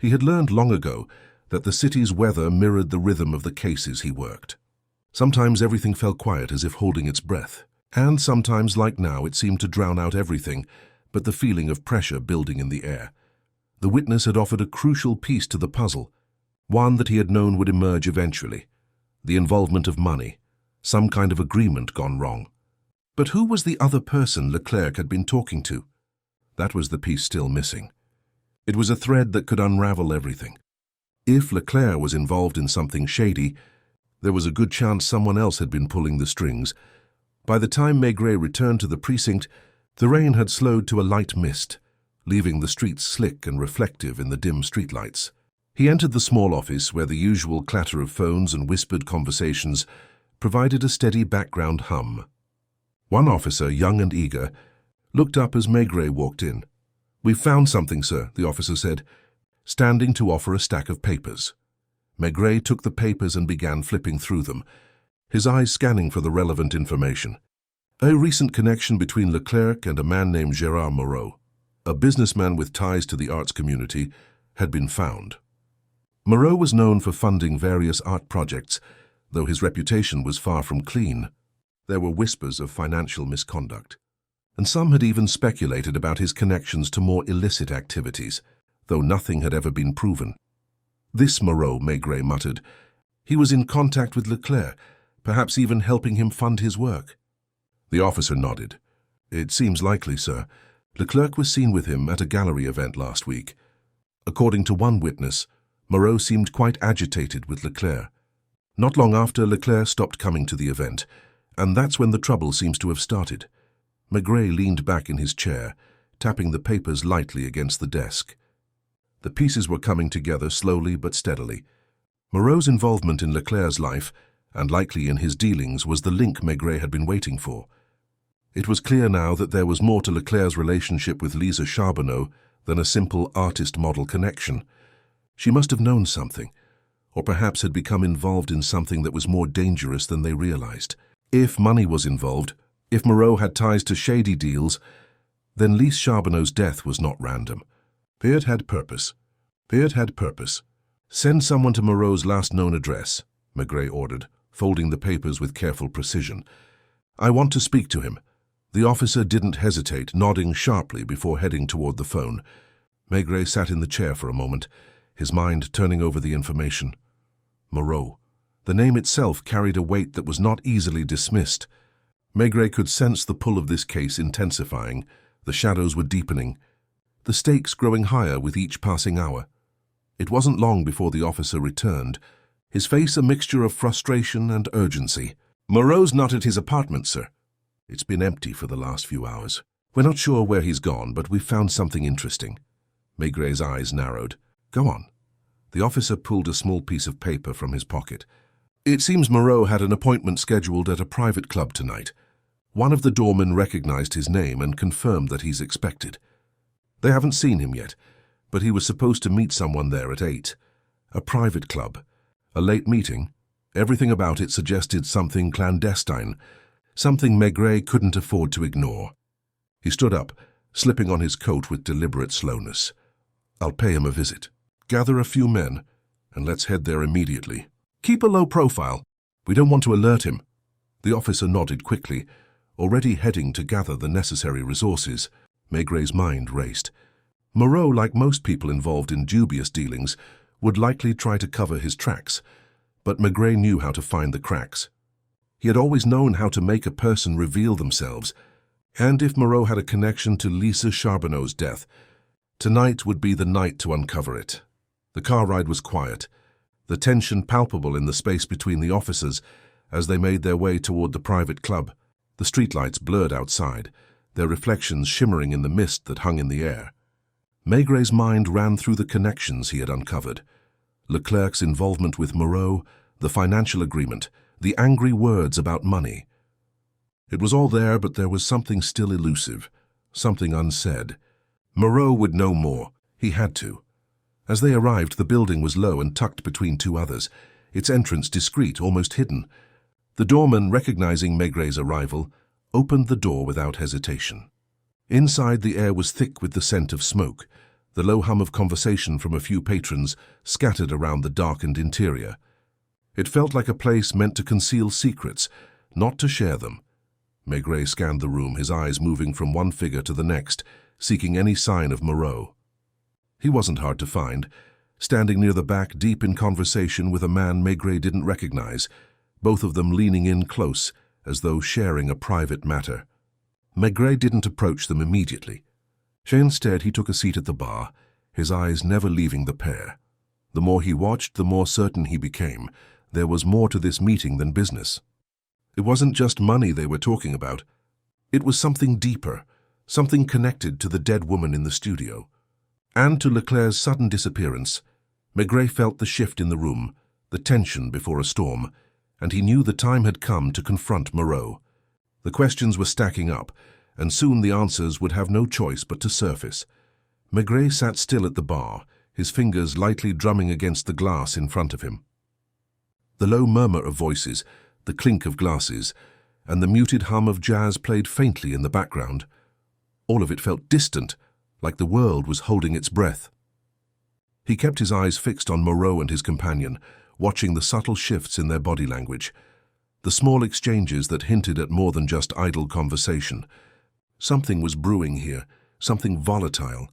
Speaker 1: He had learned long ago that the city's weather mirrored the rhythm of the cases he worked. Sometimes everything fell quiet as if holding its breath, and sometimes, like now, it seemed to drown out everything but the feeling of pressure building in the air. The witness had offered a crucial piece to the puzzle, one that he had known would emerge eventually. The involvement of money, some kind of agreement gone wrong. But who was the other person Leclerc had been talking to? That was the piece still missing. It was a thread that could unravel everything. If Leclerc was involved in something shady, there was a good chance someone else had been pulling the strings. By the time Maigret returned to the precinct, the rain had slowed to a light mist, leaving the streets slick and reflective in the dim streetlights. He entered the small office where the usual clatter of phones and whispered conversations provided a steady background hum. One officer, young and eager, looked up as Maigret walked in. "We've found something, sir," the officer said, standing to offer a stack of papers. Maigret took the papers and began flipping through them, his eyes scanning for the relevant information. A recent connection between Leclerc and a man named Gérard Moreau, a businessman with ties to the arts community, had been found. Moreau was known for funding various art projects, though his reputation was far from clean. There were whispers of financial misconduct, and some had even speculated about his connections to more illicit activities, though nothing had ever been proven. This Moreau, Maigret muttered. He was in contact with Leclerc, perhaps even helping him fund his work. The officer nodded. "It seems likely, sir. Leclerc was seen with him at a gallery event last week. According to one witness, Moreau seemed quite agitated with Leclerc. Not long after, Leclerc stopped coming to the event, and that's when the trouble seems to have started." Maigret leaned back in his chair, tapping the papers lightly against the desk. The pieces were coming together slowly but steadily. Moreau's involvement in Leclerc's life, and likely in his dealings, was the link Maigret had been waiting for. It was clear now that there was more to Leclerc's relationship with Lisa Charbonneau than a simple artist-model connection. She must have known something, or perhaps had become involved in something that was more dangerous than they realized. If money was involved, if Moreau had ties to shady deals, then Lisa Charbonneau's death was not random. It had purpose. It had purpose. "Send someone to Moreau's last known address," Maigret ordered, folding the papers with careful precision. "I want to speak to him." The officer didn't hesitate, nodding sharply before heading toward the phone. Maigret sat in the chair for a moment, his mind turning over the information. Moreau. The name itself carried a weight that was not easily dismissed. Maigret could sense the pull of this case intensifying. The shadows were deepening, the stakes growing higher with each passing hour. It wasn't long before the officer returned, his face a mixture of frustration and urgency. "Moreau's not at his apartment, sir. It's been empty for the last few hours. We're not sure where he's gone, but we've found something interesting." Maigret's eyes narrowed. "Go on." The officer pulled a small piece of paper from his pocket. "It seems Moreau had an appointment scheduled at a private club tonight. One of the doormen recognized his name and confirmed that he's expected. They haven't seen him yet, but he was supposed to meet someone there at 8. A private club. A late meeting. Everything about it suggested something clandestine, something Maigret couldn't afford to ignore." He stood up, slipping on his coat with deliberate slowness. "I'll pay him a visit. Gather a few men, and let's head there immediately. Keep a low profile. We don't want to alert him." The officer nodded quickly, already heading to gather the necessary resources. Maigret's mind raced. Moreau, like most people involved in dubious dealings, would likely try to cover his tracks, but Maigret knew how to find the cracks. He had always known how to make a person reveal themselves, and if Moreau had a connection to Lisa Charbonneau's death, tonight would be the night to uncover it. The car ride was quiet, the tension palpable in the space between the officers as they made their way toward the private club. The streetlights blurred outside, their reflections shimmering in the mist that hung in the air. Maigret's mind ran through the connections he had uncovered. Leclerc's involvement with Moreau, the financial agreement, the angry words about money. It was all there, but there was something still elusive, something unsaid. Moreau would know more. He had to. As they arrived, the building was low and tucked between two others, its entrance discreet, almost hidden. The doorman, recognizing Maigret's arrival, opened the door without hesitation. Inside, the air was thick with the scent of smoke, the low hum of conversation from a few patrons scattered around the darkened interior. It felt like a place meant to conceal secrets, not to share them. Maigret scanned the room, his eyes moving from one figure to the next, seeking any sign of Moreau. He wasn't hard to find, standing near the back, deep in conversation with a man Maigret didn't recognize, both of them leaning in close, as though sharing a private matter. Maigret didn't approach them immediately. Instead, he took a seat at the bar, his eyes never leaving the pair. The more he watched, the more certain he became. There was more to this meeting than business. It wasn't just money they were talking about. It was something deeper, something connected to the dead woman in the studio. And to Leclerc's sudden disappearance. Maigret felt the shift in the room, the tension before a storm, and he knew the time had come to confront Moreau. The questions were stacking up, and soon the answers would have no choice but to surface. Maigret sat still at the bar, his fingers lightly drumming against the glass in front of him. The low murmur of voices, the clink of glasses, and the muted hum of jazz played faintly in the background. All of it felt distant, like the world was holding its breath. He kept his eyes fixed on Moreau and his companion, watching the subtle shifts in their body language, the small exchanges that hinted at more than just idle conversation. Something was brewing here, something volatile,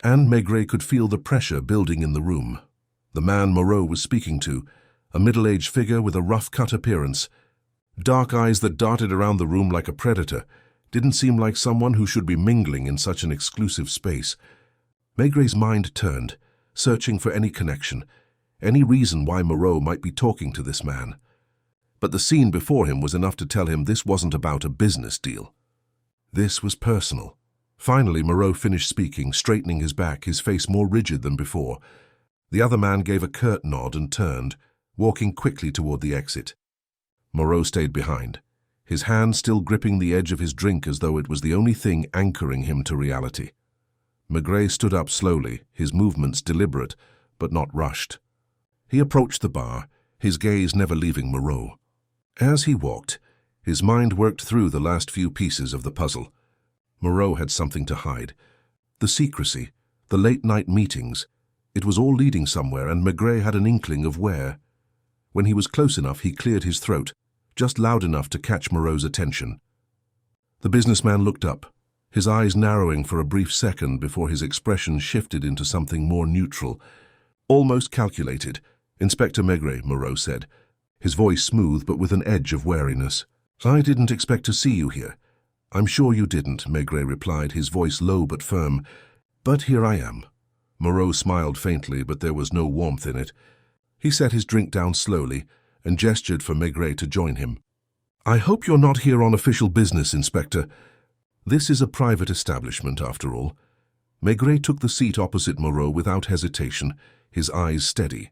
Speaker 1: and Maigret could feel the pressure building in the room. The man Moreau was speaking to, a middle-aged figure with a rough-cut appearance, dark eyes that darted around the room like a predator, didn't seem like someone who should be mingling in such an exclusive space. Maigret's mind turned, searching for any connection, any reason why Moreau might be talking to this man. But the scene before him was enough to tell him this wasn't about a business deal. This was personal. Finally, Moreau finished speaking, straightening his back, his face more rigid than before. The other man gave a curt nod and turned, walking quickly toward the exit. Moreau stayed behind, his hand still gripping the edge of his drink as though it was the only thing anchoring him to reality. Maigret stood up slowly, his movements deliberate, but not rushed. He approached the bar, his gaze never leaving Moreau. As he walked, his mind worked through the last few pieces of the puzzle. Moreau had something to hide. The secrecy, the late-night meetings, it was all leading somewhere, and Maigret had an inkling of where. When he was close enough, he cleared his throat, just loud enough to catch Moreau's attention. The businessman looked up, his eyes narrowing for a brief second before his expression shifted into something more neutral. "Almost calculated, Inspector Maigret," Moreau said, his voice smooth but with an edge of wariness. "I didn't expect to see you here." "I'm sure you didn't," Maigret replied, his voice low but firm. "But here I am." Moreau smiled faintly, but there was no warmth in it. He set his drink down slowly and gestured for Maigret to join him. "I hope you're not here on official business, Inspector. This is a private establishment, after all." Maigret took the seat opposite Moreau without hesitation, his eyes steady.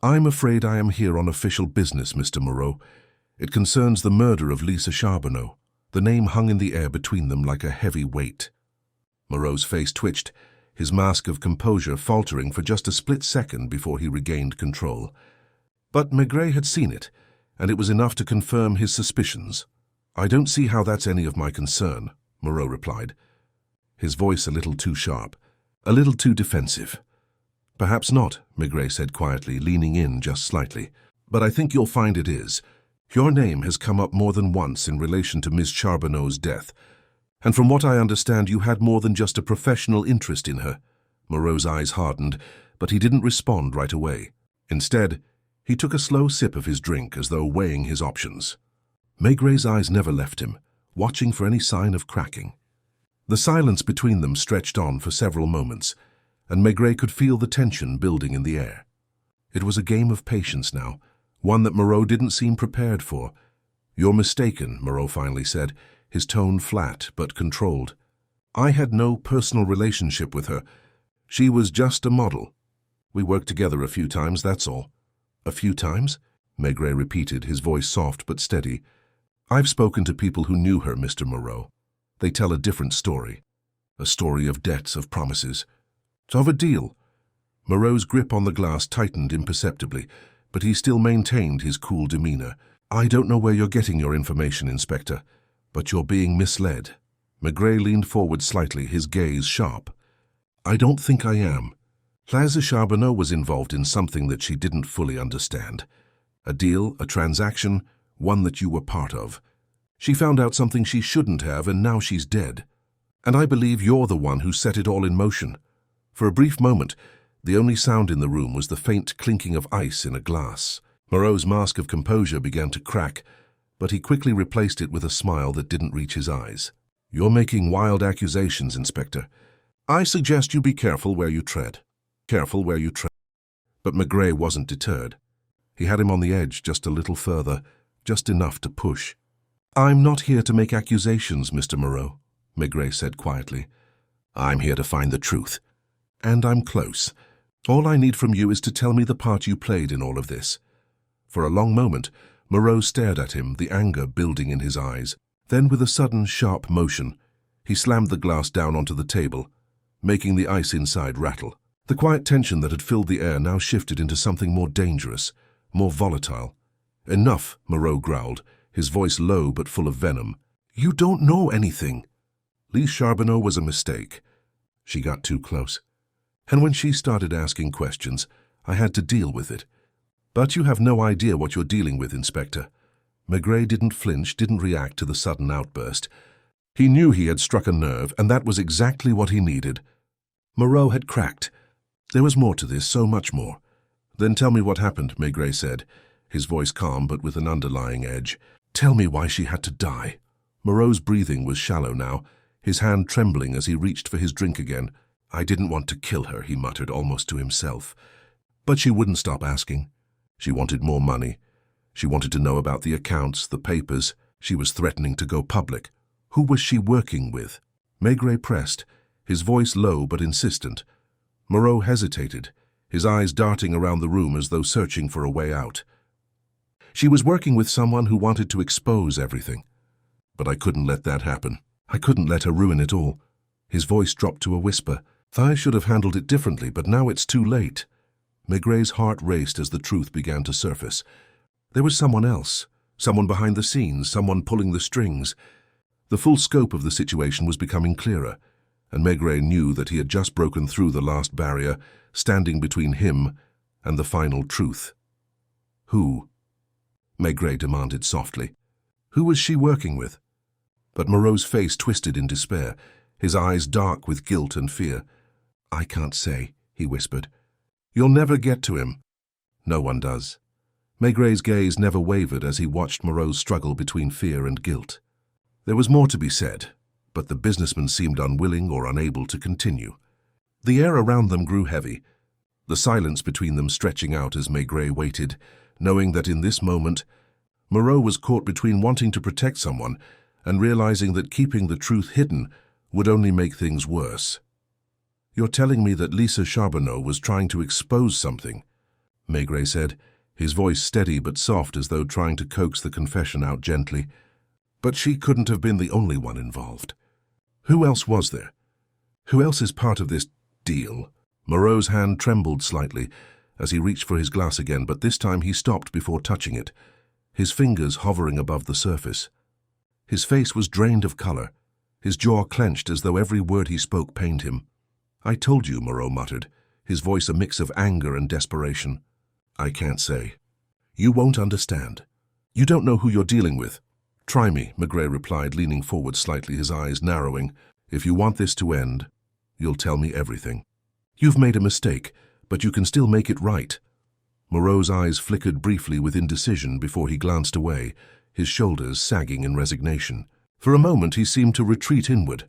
Speaker 1: "I'm afraid I am here on official business, Mr. Moreau. It concerns the murder of Lisa Charbonneau." The name hung in the air between them like a heavy weight. Moreau's face twitched, his mask of composure faltering for just a split second before he regained control. But Maigret had seen it, and it was enough to confirm his suspicions. "I don't see how that's any of my concern," Moreau replied, his voice a little too sharp, a little too defensive. "Perhaps not," Maigret said quietly, leaning in just slightly. "But I think you'll find it is. Your name has come up more than once in relation to Miss Charbonneau's death, and from what I understand, you had more than just a professional interest in her." Moreau's eyes hardened, but he didn't respond right away. Instead, he took a slow sip of his drink as though weighing his options. Maigret's eyes never left him, watching for any sign of cracking. The silence between them stretched on for several moments, and Maigret could feel the tension building in the air. It was a game of patience now, one that Moreau didn't seem prepared for. "You're mistaken," Moreau finally said, his tone flat but controlled. "I had no personal relationship with her. She was just a model. We worked together a few times, that's all." "A few times?" Maigret repeated, his voice soft but steady. "I've spoken to people who knew her, Mr. Moreau. They tell a different story. A story of debts, of promises. Of a deal." Moreau's grip on the glass tightened imperceptibly, but he still maintained his cool demeanor. "I don't know where you're getting your information, Inspector, but you're being misled." Maigret leaned forward slightly, his gaze sharp. "I don't think I am. Lisa Charbonneau was involved in something that she didn't fully understand. A deal, a transaction, one that you were part of. She found out something she shouldn't have, and now she's dead. And I believe you're the one who set it all in motion." For a brief moment, the only sound in the room was the faint clinking of ice in a glass. Moreau's mask of composure began to crack, but he quickly replaced it with a smile that didn't reach his eyes. "You're making wild accusations, Inspector. I suggest you be careful where you tread. Careful where you tread." But Maigret wasn't deterred. He had him on the edge just a little further, just enough to push. "I'm not here to make accusations, Mr. Moreau," Maigret said quietly. "I'm here to find the truth. And I'm close. All I need from you is to tell me the part you played in all of this." For a long moment, Moreau stared at him, the anger building in his eyes. Then, with a sudden, sharp motion, he slammed the glass down onto the table, making the ice inside rattle. The quiet tension that had filled the air now shifted into something more dangerous, more volatile. "Enough," Moreau growled, his voice low but full of venom. "You don't know anything. Lisa Charbonneau was a mistake. She got too close. And when she started asking questions, I had to deal with it. But you have no idea what you're dealing with, Inspector." Maigret didn't flinch, didn't react to the sudden outburst. He knew he had struck a nerve, and that was exactly what he needed. Moreau had cracked. There was more to this, so much more. "Then tell me what happened," Maigret said, his voice calm but with an underlying edge. "Tell me why she had to die." Moreau's breathing was shallow now, his hand trembling as he reached for his drink again. "I didn't want to kill her," he muttered almost to himself. But she wouldn't stop asking. She wanted more money. She wanted to know about the accounts, the papers. She was threatening to go public. Who was she working with? Maigret pressed, his voice low but insistent. Moreau hesitated, his eyes darting around the room as though searching for a way out. "She was working with someone who wanted to expose everything. But I couldn't let that happen. I couldn't let her ruin it all." His voice dropped to a whisper. "I should have handled it differently, but now it's too late." Maigret's heart raced as the truth began to surface. There was someone else, someone behind the scenes, someone pulling the strings. The full scope of the situation was becoming clearer, and Maigret knew that he had just broken through the last barrier, standing between him and the final truth. Who? Maigret demanded softly. Who was she working with? But Moreau's face twisted in despair, his eyes dark with guilt and fear. I can't say, he whispered. You'll never get to him. No one does. Maigret's gaze never wavered as he watched Moreau's struggle between fear and guilt. There was more to be said, but the businessman seemed unwilling or unable to continue. The air around them grew heavy, the silence between them stretching out as Maigret waited, knowing that in this moment, Moreau was caught between wanting to protect someone and realizing that keeping the truth hidden would only make things worse. You're telling me that Lisa Charbonneau was trying to expose something, Maigret said, his voice steady but soft as though trying to coax the confession out gently. But she couldn't have been the only one involved. Who else was there? Who else is part of this deal? Moreau's hand trembled slightly as he reached for his glass again, but this time he stopped before touching it, his fingers hovering above the surface. His face was drained of color, his jaw clenched as though every word he spoke pained him. I told you, Moreau muttered, his voice a mix of anger and desperation. I can't say. You won't understand. You don't know who you're dealing with. Try me, Maigret replied, leaning forward slightly, his eyes narrowing. If you want this to end, you'll tell me everything. You've made a mistake, but you can still make it right. Moreau's eyes flickered briefly with indecision before he glanced away, his shoulders sagging in resignation. For a moment he seemed to retreat inward,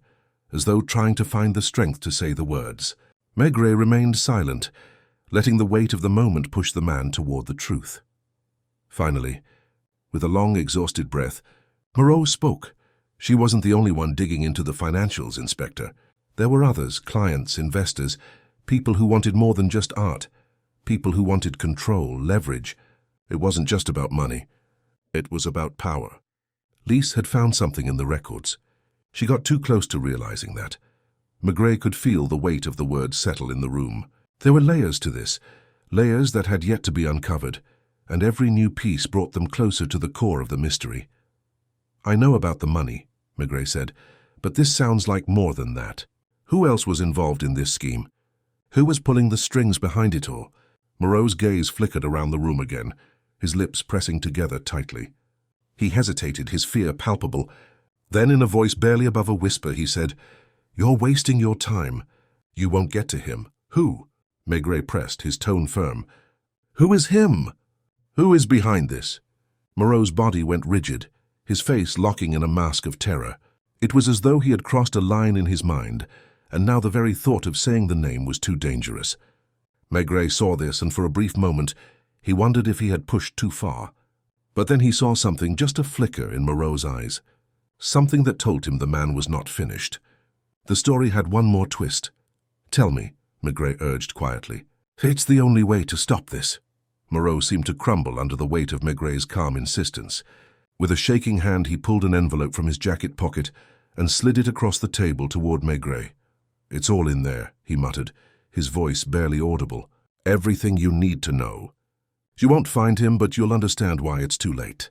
Speaker 1: as though trying to find the strength to say the words. Maigret remained silent, letting the weight of the moment push the man toward the truth. Finally, with a long, exhausted breath, Moreau spoke. She wasn't the only one digging into the financials, Inspector. There were others, clients, investors, people who wanted more than just art, people who wanted control, leverage. It wasn't just about money. It was about power. Lise had found something in the records. She got too close to realizing that. Maigret could feel the weight of the words settle in the room. There were layers to this, layers that had yet to be uncovered, and every new piece brought them closer to the core of the mystery. I know about the money, Maigret said, but this sounds like more than that. Who else was involved in this scheme? Who was pulling the strings behind it all? Moreau's gaze flickered around the room again, his lips pressing together tightly. He hesitated, his fear palpable. Then, in a voice barely above a whisper, he said, You're wasting your time. You won't get to him. Who? Maigret pressed, his tone firm. Who is him? Who is behind this? Moreau's body went rigid, his face locking in a mask of terror. It was as though he had crossed a line in his mind, and now the very thought of saying the name was too dangerous. Maigret saw this, and for a brief moment, he wondered if he had pushed too far. But then he saw something, just a flicker in Moreau's eyes. Something that told him the man was not finished. The story had one more twist. Tell me, Maigret urged quietly. It's the only way to stop this. Moreau seemed to crumble under the weight of Maigret's calm insistence. With a shaking hand, he pulled an envelope from his jacket pocket and slid it across the table toward Maigret. It's all in there, he muttered, his voice barely audible. Everything you need to know. You won't find him, but you'll understand why it's too late.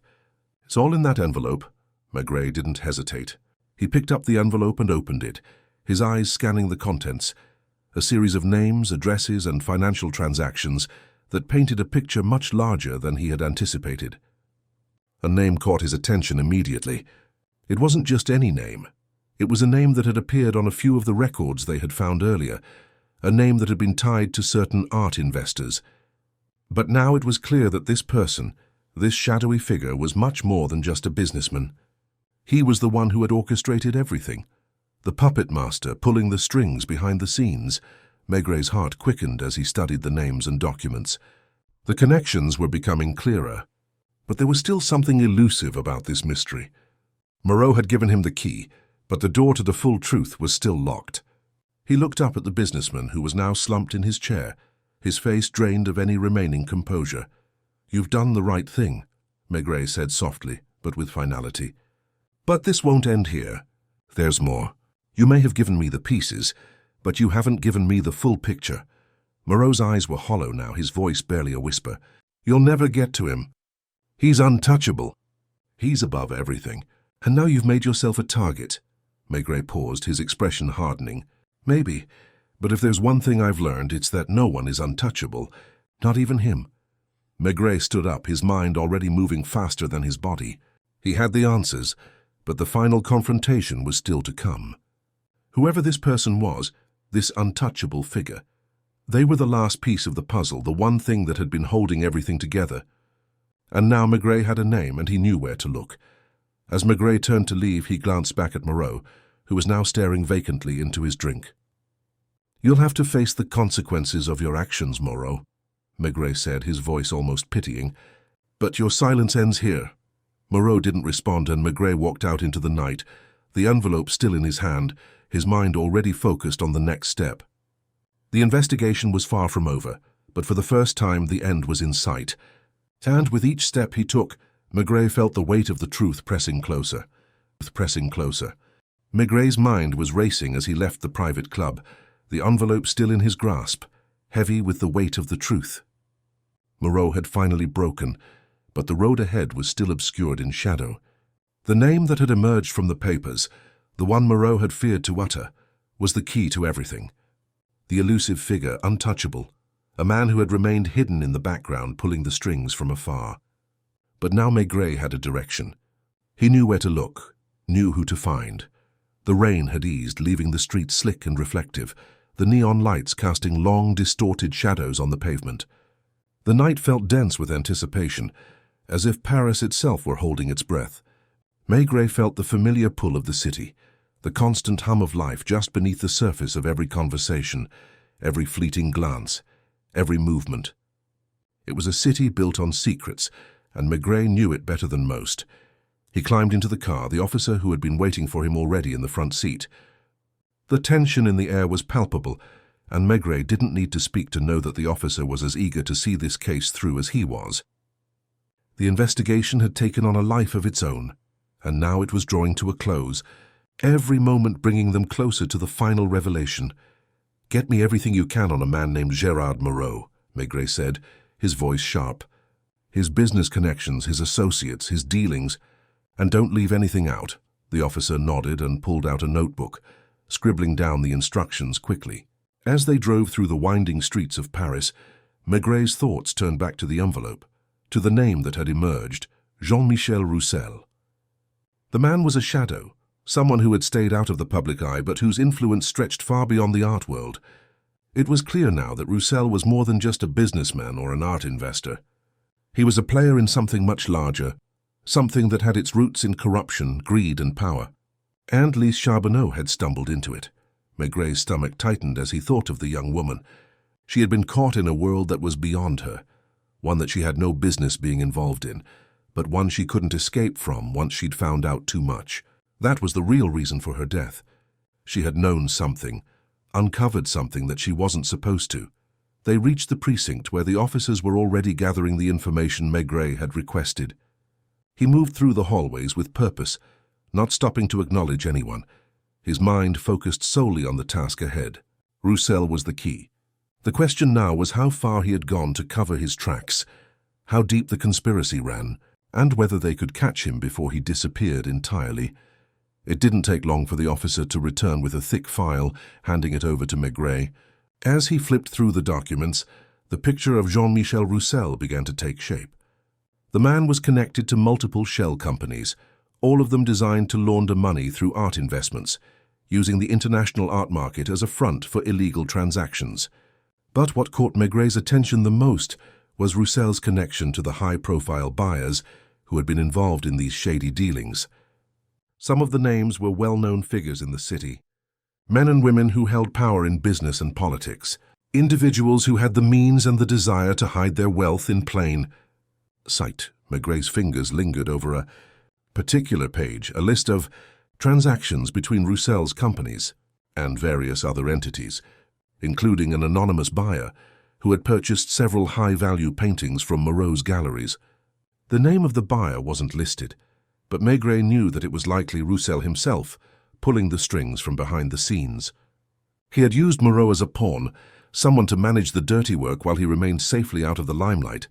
Speaker 1: It's all in that envelope. Maigret didn't hesitate. He picked up the envelope and opened it, his eyes scanning the contents, a series of names, addresses, and financial transactions that painted a picture much larger than he had anticipated. A name caught his attention immediately. It wasn't just any name. It was a name that had appeared on a few of the records they had found earlier, a name that had been tied to certain art investors. But now it was clear that this person, this shadowy figure, was much more than just a businessman. He was the one who had orchestrated everything, the puppet master pulling the strings behind the scenes. Maigret's heart quickened as he studied the names and documents. The connections were becoming clearer, but there was still something elusive about this mystery. Moreau had given him the key, but the door to the full truth was still locked. He looked up at the businessman, who was now slumped in his chair, his face drained of any remaining composure. You've done the right thing, Maigret said softly, but with finality. But this won't end here. There's more. You may have given me the pieces, but you haven't given me the full picture. Moreau's eyes were hollow now, his voice barely a whisper. You'll never get to him. He's untouchable. He's above everything. And now you've made yourself a target. Maigret paused, his expression hardening. Maybe, but if there's one thing I've learned, it's that no one is untouchable, not even him. Maigret stood up, his mind already moving faster than his body. He had the answers, but the final confrontation was still to come. Whoever this person was, this untouchable figure, they were the last piece of the puzzle, the one thing that had been holding everything together. And now Maigret had a name, and he knew where to look. As Maigret turned to leave, he glanced back at Moreau, who was now staring vacantly into his drink. "You'll have to face the consequences of your actions, Moreau," Maigret said, his voice almost pitying. "But your silence ends here." Moreau didn't respond, and Maigret walked out into the night, the envelope still in his hand, his mind already focused on the next step. The investigation was far from over, but for the first time the end was in sight. And with each step he took, Maigret felt the weight of the truth pressing closer. Maigret's mind was racing as he left the private club, the envelope still in his grasp, heavy with the weight of the truth. Moreau had finally broken, but the road ahead was still obscured in shadow. The name that had emerged from the papers, the one Moreau had feared to utter, was the key to everything. The elusive figure, untouchable, a man who had remained hidden in the background, pulling the strings from afar. But now Maigret had a direction. He knew where to look, knew who to find. The rain had eased, leaving the streets slick and reflective, the neon lights casting long, distorted shadows on the pavement. The night felt dense with anticipation, as if Paris itself were holding its breath. Maigret felt the familiar pull of the city, the constant hum of life just beneath the surface of every conversation, every fleeting glance, every movement. It was a city built on secrets, and Maigret knew it better than most. He climbed into the car, the officer who had been waiting for him already in the front seat. The tension in the air was palpable, and Maigret didn't need to speak to know that the officer was as eager to see this case through as he was. The investigation had taken on a life of its own, and now it was drawing to a close, every moment bringing them closer to the final revelation. "Get me everything you can on a man named Gérard Moreau," Maigret said, his voice sharp. "His business connections, his associates, his dealings, and don't leave anything out." The officer nodded and pulled out a notebook, scribbling down the instructions quickly. As they drove through the winding streets of Paris, Maigret's thoughts turned back to the envelope, to the name that had emerged, Jean-Michel Roussel. The man was a shadow, someone who had stayed out of the public eye but whose influence stretched far beyond the art world. It was clear now that Roussel was more than just a businessman or an art investor. He was a player in something much larger, something that had its roots in corruption, greed, and power. And Lise Charbonneau had stumbled into it. Maigret's stomach tightened as he thought of the young woman. She had been caught in a world that was beyond her, one that she had no business being involved in, but one she couldn't escape from once she'd found out too much. That was the real reason for her death. She had known something, uncovered something that she wasn't supposed to. They reached the precinct where the officers were already gathering the information Maigret had requested. He moved through the hallways with purpose, not stopping to acknowledge anyone. His mind focused solely on the task ahead. Roussel was the key. The question now was how far he had gone to cover his tracks, how deep the conspiracy ran, and whether they could catch him before he disappeared entirely. It didn't take long for the officer to return with a thick file, handing it over to Maigret. As he flipped through the documents, the picture of Jean-Michel Roussel began to take shape. The man was connected to multiple shell companies, all of them designed to launder money through art investments, using the international art market as a front for illegal transactions. But what caught Maigret's attention the most was Roussel's connection to the high-profile buyers who had been involved in these shady dealings. Some of the names were well-known figures in the city, men and women who held power in business and politics, individuals who had the means and the desire to hide their wealth in plain sight. Maigret's fingers lingered over a particular page, a list of transactions between Roussel's companies and various other entities, including an anonymous buyer who had purchased several high-value paintings from Moreau's galleries. The name of the buyer wasn't listed, but Maigret knew that it was likely Roussel himself, pulling the strings from behind the scenes. He had used Moreau as a pawn, someone to manage the dirty work while he remained safely out of the limelight.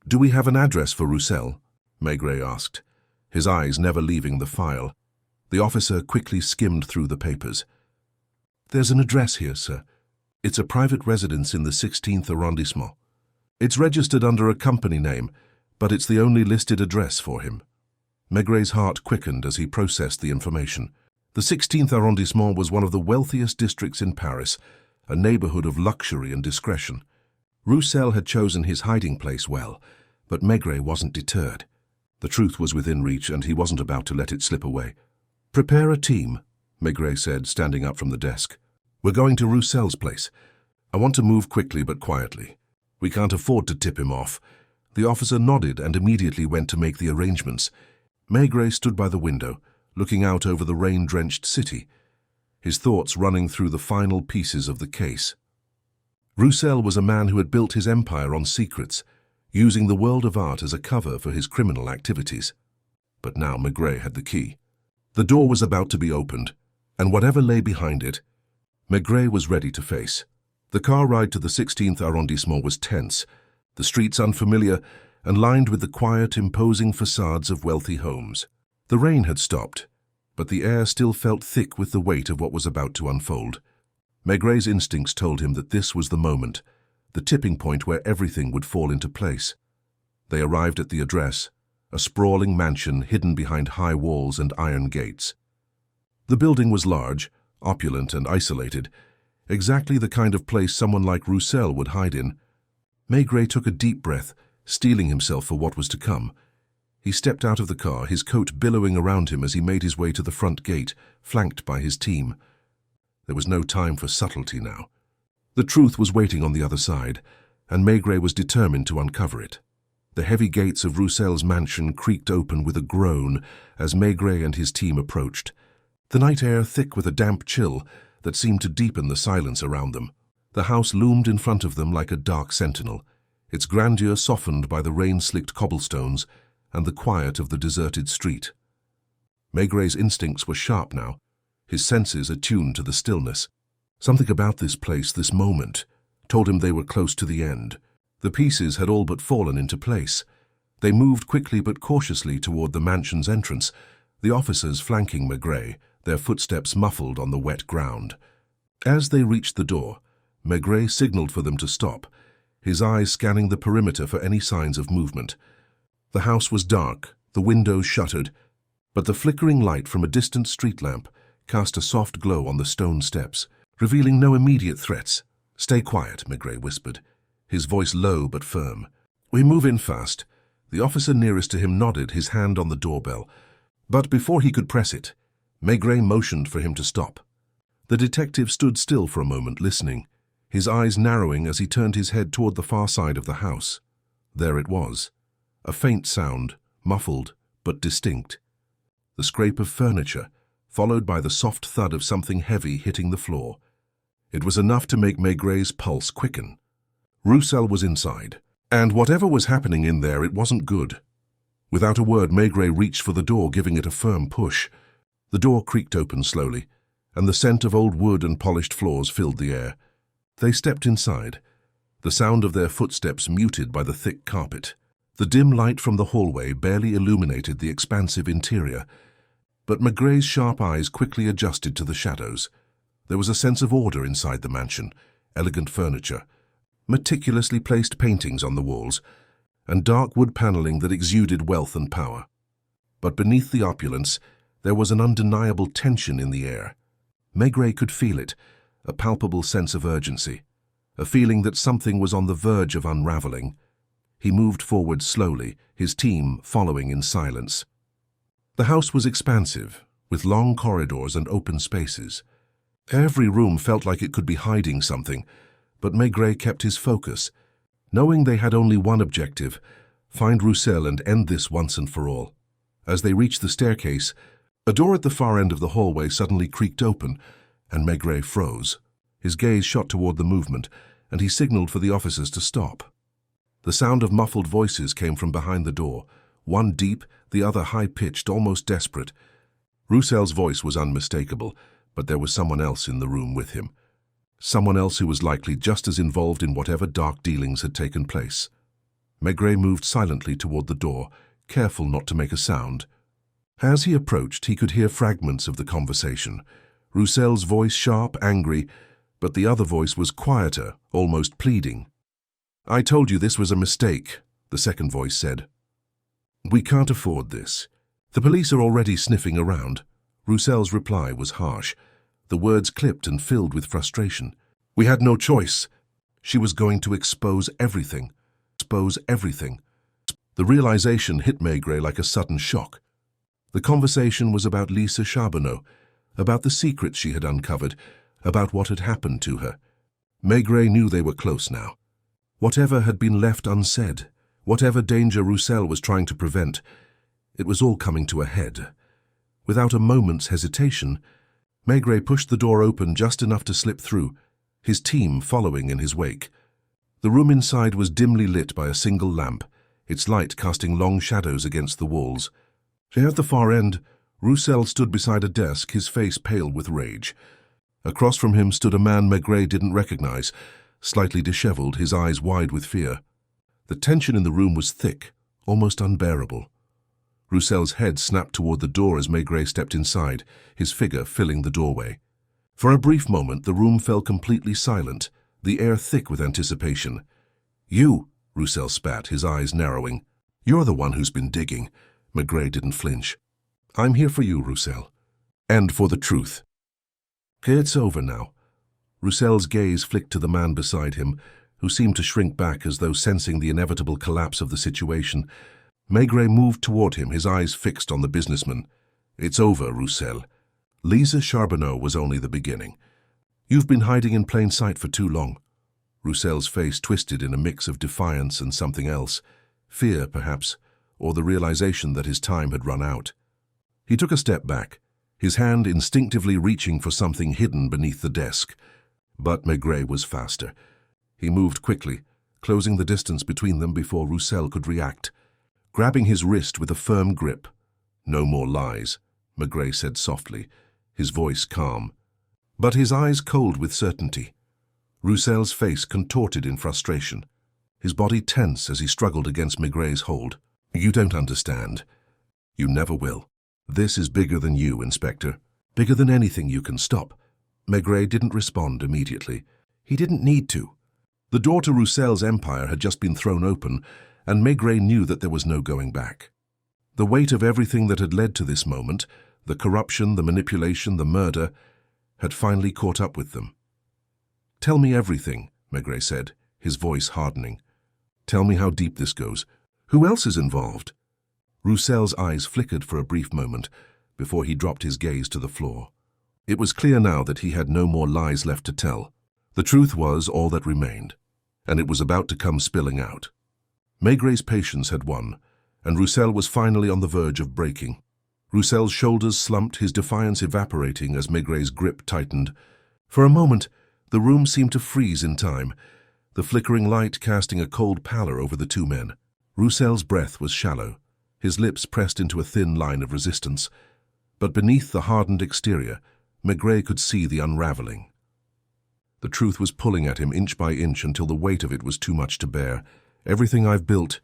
Speaker 1: "Do we have an address for Roussel?" Maigret asked, his eyes never leaving the file. The officer quickly skimmed through the papers. "There's an address here, sir. It's a private residence in the 16th arrondissement. It's registered under a company name, but it's the only listed address for him. Maigray's heart quickened as he processed the information. The 16th arrondissement was one of the wealthiest districts in Paris, a neighborhood of luxury and discretion. Roussel had chosen his hiding place well, but Maigret wasn't deterred. The truth was within reach, and he wasn't about to let it slip away. "Prepare a team," Maigret said, standing up from the desk. "We're going to Roussel's place. I want to move quickly but quietly. We can't afford to tip him off." The officer nodded and immediately went to make the arrangements. Maigret stood by the window, looking out over the rain-drenched city, his thoughts running through the final pieces of the case. Roussel was a man who had built his empire on secrets, using the world of art as a cover for his criminal activities. But now Maigret had the key. The door was about to be opened, and whatever lay behind it, Maigret was ready to face. The car ride to the 16th arrondissement was tense, the streets unfamiliar and lined with the quiet, imposing facades of wealthy homes. The rain had stopped, but the air still felt thick with the weight of what was about to unfold. Maigret's instincts told him that this was the moment, the tipping point where everything would fall into place. They arrived at the address, a sprawling mansion hidden behind high walls and iron gates. The building was large, opulent and isolated, exactly the kind of place someone like Roussel would hide in. Maigret took a deep breath, steeling himself for what was to come. He stepped out of the car, his coat billowing around him as he made his way to the front gate, flanked by his team. There was no time for subtlety now. The truth was waiting on the other side, and Maigret was determined to uncover it. The heavy gates of Roussel's mansion creaked open with a groan as Maigret and his team approached, the night air thick with a damp chill that seemed to deepen the silence around them. The house loomed in front of them like a dark sentinel, its grandeur softened by the rain-slicked cobblestones and the quiet of the deserted street. Maigret's instincts were sharp now, his senses attuned to the stillness. Something about this place, this moment, told him they were close to the end. The pieces had all but fallen into place. They moved quickly but cautiously toward the mansion's entrance, the officers flanking Maigret, their footsteps muffled on the wet ground. As they reached the door, Maigret signaled for them to stop, his eyes scanning the perimeter for any signs of movement. The house was dark, the windows shuttered, but the flickering light from a distant street lamp cast a soft glow on the stone steps, revealing no immediate threats. "Stay quiet," Maigret whispered, his voice low but firm. "We move in fast." The officer nearest to him nodded, his hand on the doorbell. But before he could press it, Maigret motioned for him to stop. The detective stood still for a moment, listening, his eyes narrowing as he turned his head toward the far side of the house. There it was, a faint sound, muffled but distinct. The scrape of furniture, followed by the soft thud of something heavy hitting the floor. It was enough to make Maigret's pulse quicken. Roussel was inside, and whatever was happening in there, it wasn't good. Without a word, Maigret reached for the door, giving it a firm push. The door creaked open slowly, and the scent of old wood and polished floors filled the air. They stepped inside, the sound of their footsteps muted by the thick carpet. The dim light from the hallway barely illuminated the expansive interior, but Maigret's sharp eyes quickly adjusted to the shadows. There was a sense of order inside the mansion, elegant furniture, meticulously placed paintings on the walls, and dark wood paneling that exuded wealth and power. But beneath the opulence, there was an undeniable tension in the air. Maigret could feel it, a palpable sense of urgency, a feeling that something was on the verge of unraveling. He moved forward slowly, his team following in silence. The house was expansive, with long corridors and open spaces. Every room felt like it could be hiding something, but Maigret kept his focus, knowing they had only one objective: find Roussel and end this once and for all. As they reached the staircase, a door at the far end of the hallway suddenly creaked open, and Maigret froze. His gaze shot toward the movement, and he signaled for the officers to stop. The sound of muffled voices came from behind the door, one deep, the other high-pitched, almost desperate. Roussel's voice was unmistakable, but there was someone else in the room with him. Someone else who was likely just as involved in whatever dark dealings had taken place. Maigret moved silently toward the door, careful not to make a sound. As he approached, he could hear fragments of the conversation. Roussel's voice sharp, angry, but the other voice was quieter, almost pleading. I told you this was a mistake, the second voice said. We can't afford this. The police are already sniffing around. Roussel's reply was harsh. The words clipped and filled with frustration. We had no choice. She was going to expose everything. Expose everything. The realization hit Maigret like a sudden shock. The conversation was about Lisa Charbonneau, about the secrets she had uncovered, about what had happened to her. Maigret knew they were close now. Whatever had been left unsaid, whatever danger Roussel was trying to prevent, it was all coming to a head. Without a moment's hesitation, Maigret pushed the door open just enough to slip through, his team following in his wake. The room inside was dimly lit by a single lamp, its light casting long shadows against the walls. At the far end, Roussel stood beside a desk, his face pale with rage. Across from him stood a man Maigret didn't recognize, slightly disheveled, his eyes wide with fear. The tension in the room was thick, almost unbearable. Roussel's head snapped toward the door as Maigret stepped inside, his figure filling the doorway. For a brief moment, the room fell completely silent, the air thick with anticipation. You, Roussel spat, his eyes narrowing. You're the one who's been digging. Maigret didn't flinch. I'm here for you, Roussel. And for the truth. It's over now. Roussel's gaze flicked to the man beside him, who seemed to shrink back as though sensing the inevitable collapse of the situation. Maigret moved toward him, his eyes fixed on the businessman. It's over, Roussel. Lisa Charbonneau was only the beginning. You've been hiding in plain sight for too long. Roussel's face twisted in a mix of defiance and something else, fear, perhaps, or the realization that his time had run out. He took a step back, his hand instinctively reaching for something hidden beneath the desk. But Maigret was faster. He moved quickly, closing the distance between them before Roussel could react, grabbing his wrist with a firm grip. No more lies, Maigret said softly, his voice calm, but his eyes cold with certainty. Roussel's face contorted in frustration, his body tense as he struggled against Maigret's hold. You don't understand. You never will. This is bigger than you, Inspector. Bigger than anything you can stop. Maigret didn't respond immediately. He didn't need to. The door to Roussel's empire had just been thrown open, and Maigret knew that there was no going back. The weight of everything that had led to this moment, the corruption, the manipulation, the murder, had finally caught up with them. Tell me everything, Maigret said, his voice hardening. Tell me how deep this goes. Who else is involved? Roussel's eyes flickered for a brief moment before he dropped his gaze to the floor. It was clear now that he had no more lies left to tell. The truth was all that remained, and it was about to come spilling out. Maigret's patience had won, and Roussel was finally on the verge of breaking. Roussel's shoulders slumped, his defiance evaporating as Maigret's grip tightened. For a moment, the room seemed to freeze in time, the flickering light casting a cold pallor over the two men. Roussel's breath was shallow, his lips pressed into a thin line of resistance. But beneath the hardened exterior, Maigret could see the unraveling. The truth was pulling at him inch by inch until the weight of it was too much to bear. Everything I've built,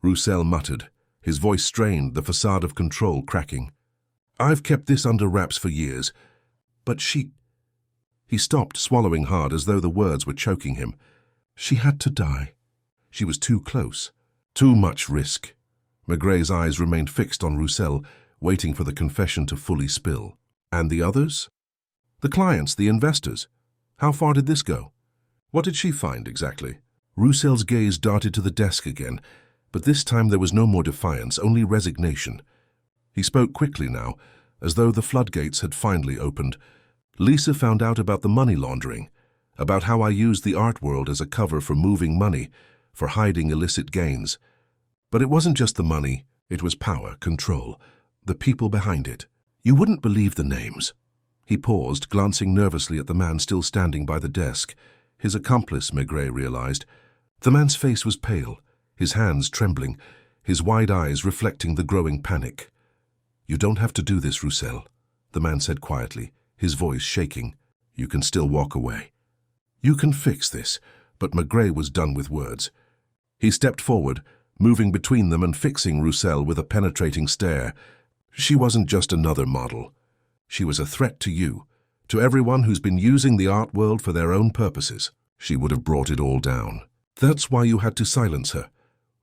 Speaker 1: Roussel muttered, his voice strained, the facade of control cracking. I've kept this under wraps for years. But she... He stopped, swallowing hard as though the words were choking him. She had to die. She was too close. Too much risk. Maigret's eyes remained fixed on Roussel, waiting for the confession to fully spill. And the others? The clients, the investors. How far did this go? What did she find exactly? Roussel's gaze darted to the desk again, but this time there was no more defiance, only resignation. He spoke quickly now, as though the floodgates had finally opened. Lisa found out about the money laundering, about how I used the art world as a cover for moving money, for hiding illicit gains. But it wasn't just the money, it was power, control, the people behind it. You wouldn't believe the names. He paused, glancing nervously at the man still standing by the desk. His accomplice, Maigret realized. The man's face was pale, his hands trembling, his wide eyes reflecting the growing panic. You don't have to do this, Roussel, the man said quietly, his voice shaking. You can still walk away. You can fix this, but Maigret was done with words. He stepped forward, moving between them and fixing Roussel with a penetrating stare. She wasn't just another model. She was a threat to you, to everyone who's been using the art world for their own purposes. She would have brought it all down. That's why you had to silence her.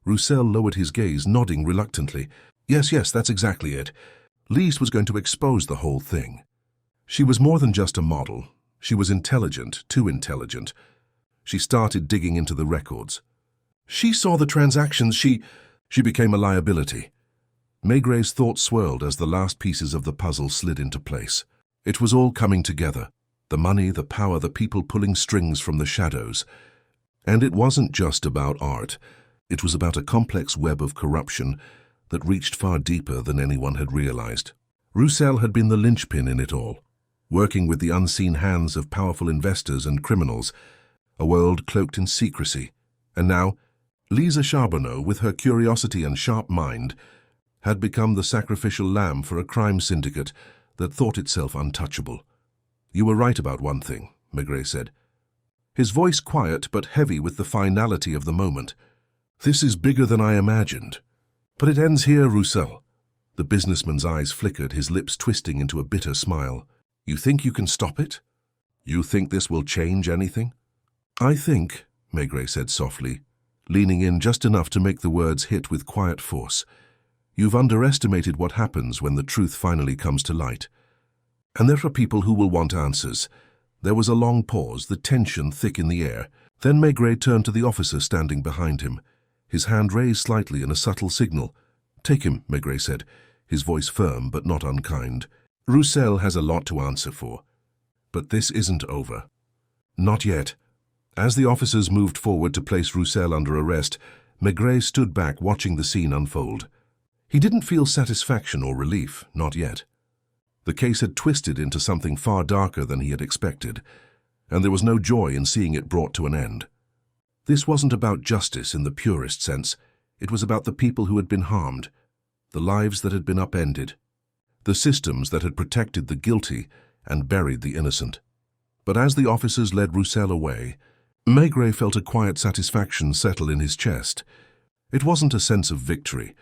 Speaker 1: Roussel lowered his gaze, nodding reluctantly. Yes, that's exactly it. Lise was going to expose the whole thing. She was more than just a model. She was intelligent, too intelligent. She started digging into the records. She saw the transactions. She became a liability. Maigrè's thoughts swirled as the last pieces of the puzzle slid into place. It was all coming together. The money, the power, the people pulling strings from the shadows. And it wasn't just about art. It was about a complex web of corruption that reached far deeper than anyone had realized. Roussel had been the linchpin in it all, working with the unseen hands of powerful investors and criminals, a world cloaked in secrecy. And now, Lise Charbonneau, with her curiosity and sharp mind, had become the sacrificial lamb for a crime syndicate that thought itself untouchable. You were right about one thing, Maigré said, his voice quiet but heavy with the finality of the moment. This is bigger than I imagined. But it ends here, Roussel. The businessman's eyes flickered, his lips twisting into a bitter smile. You think you can stop it? You think this will change anything? I think, Maigré said softly, leaning in just enough to make the words hit with quiet force. You've underestimated what happens when the truth finally comes to light. And there are people who will want answers. There was a long pause, the tension thick in the air. Then Maigré turned to the officer standing behind him, his hand raised slightly in a subtle signal. Take him, Maigré said, his voice firm but not unkind. Roussel has a lot to answer for. But this isn't over. Not yet. As the officers moved forward to place Roussel under arrest, Maigré stood back watching the scene unfold. He didn't feel satisfaction or relief, not yet. The case had twisted into something far darker than he had expected, and there was no joy in seeing it brought to an end. This wasn't about justice in the purest sense. It was about the people who had been harmed, the lives that had been upended, the systems that had protected the guilty and buried the innocent. But as the officers led Roussel away, Maigré felt a quiet satisfaction settle in his chest. It wasn't a sense of victory.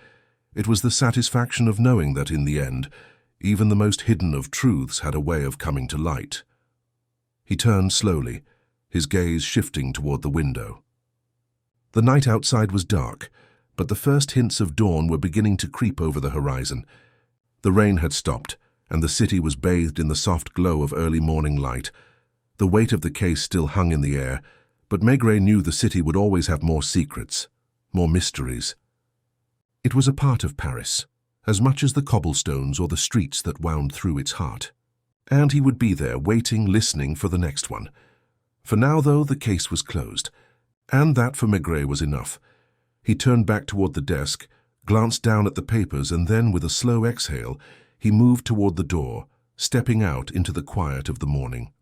Speaker 1: It was the satisfaction of knowing that in the end, even the most hidden of truths had a way of coming to light. He turned slowly, his gaze shifting toward the window. The night outside was dark, but the first hints of dawn were beginning to creep over the horizon. The rain had stopped, and the city was bathed in the soft glow of early morning light. The weight of the case still hung in the air, but Maigré knew the city would always have more secrets, more mysteries. It was a part of Paris, as much as the cobblestones or the streets that wound through its heart. And he would be there, waiting, listening for the next one. For now, though, the case was closed, and that for Maigré was enough. He turned back toward the desk, glanced down at the papers, and then, with a slow exhale, he moved toward the door, stepping out into the quiet of the morning.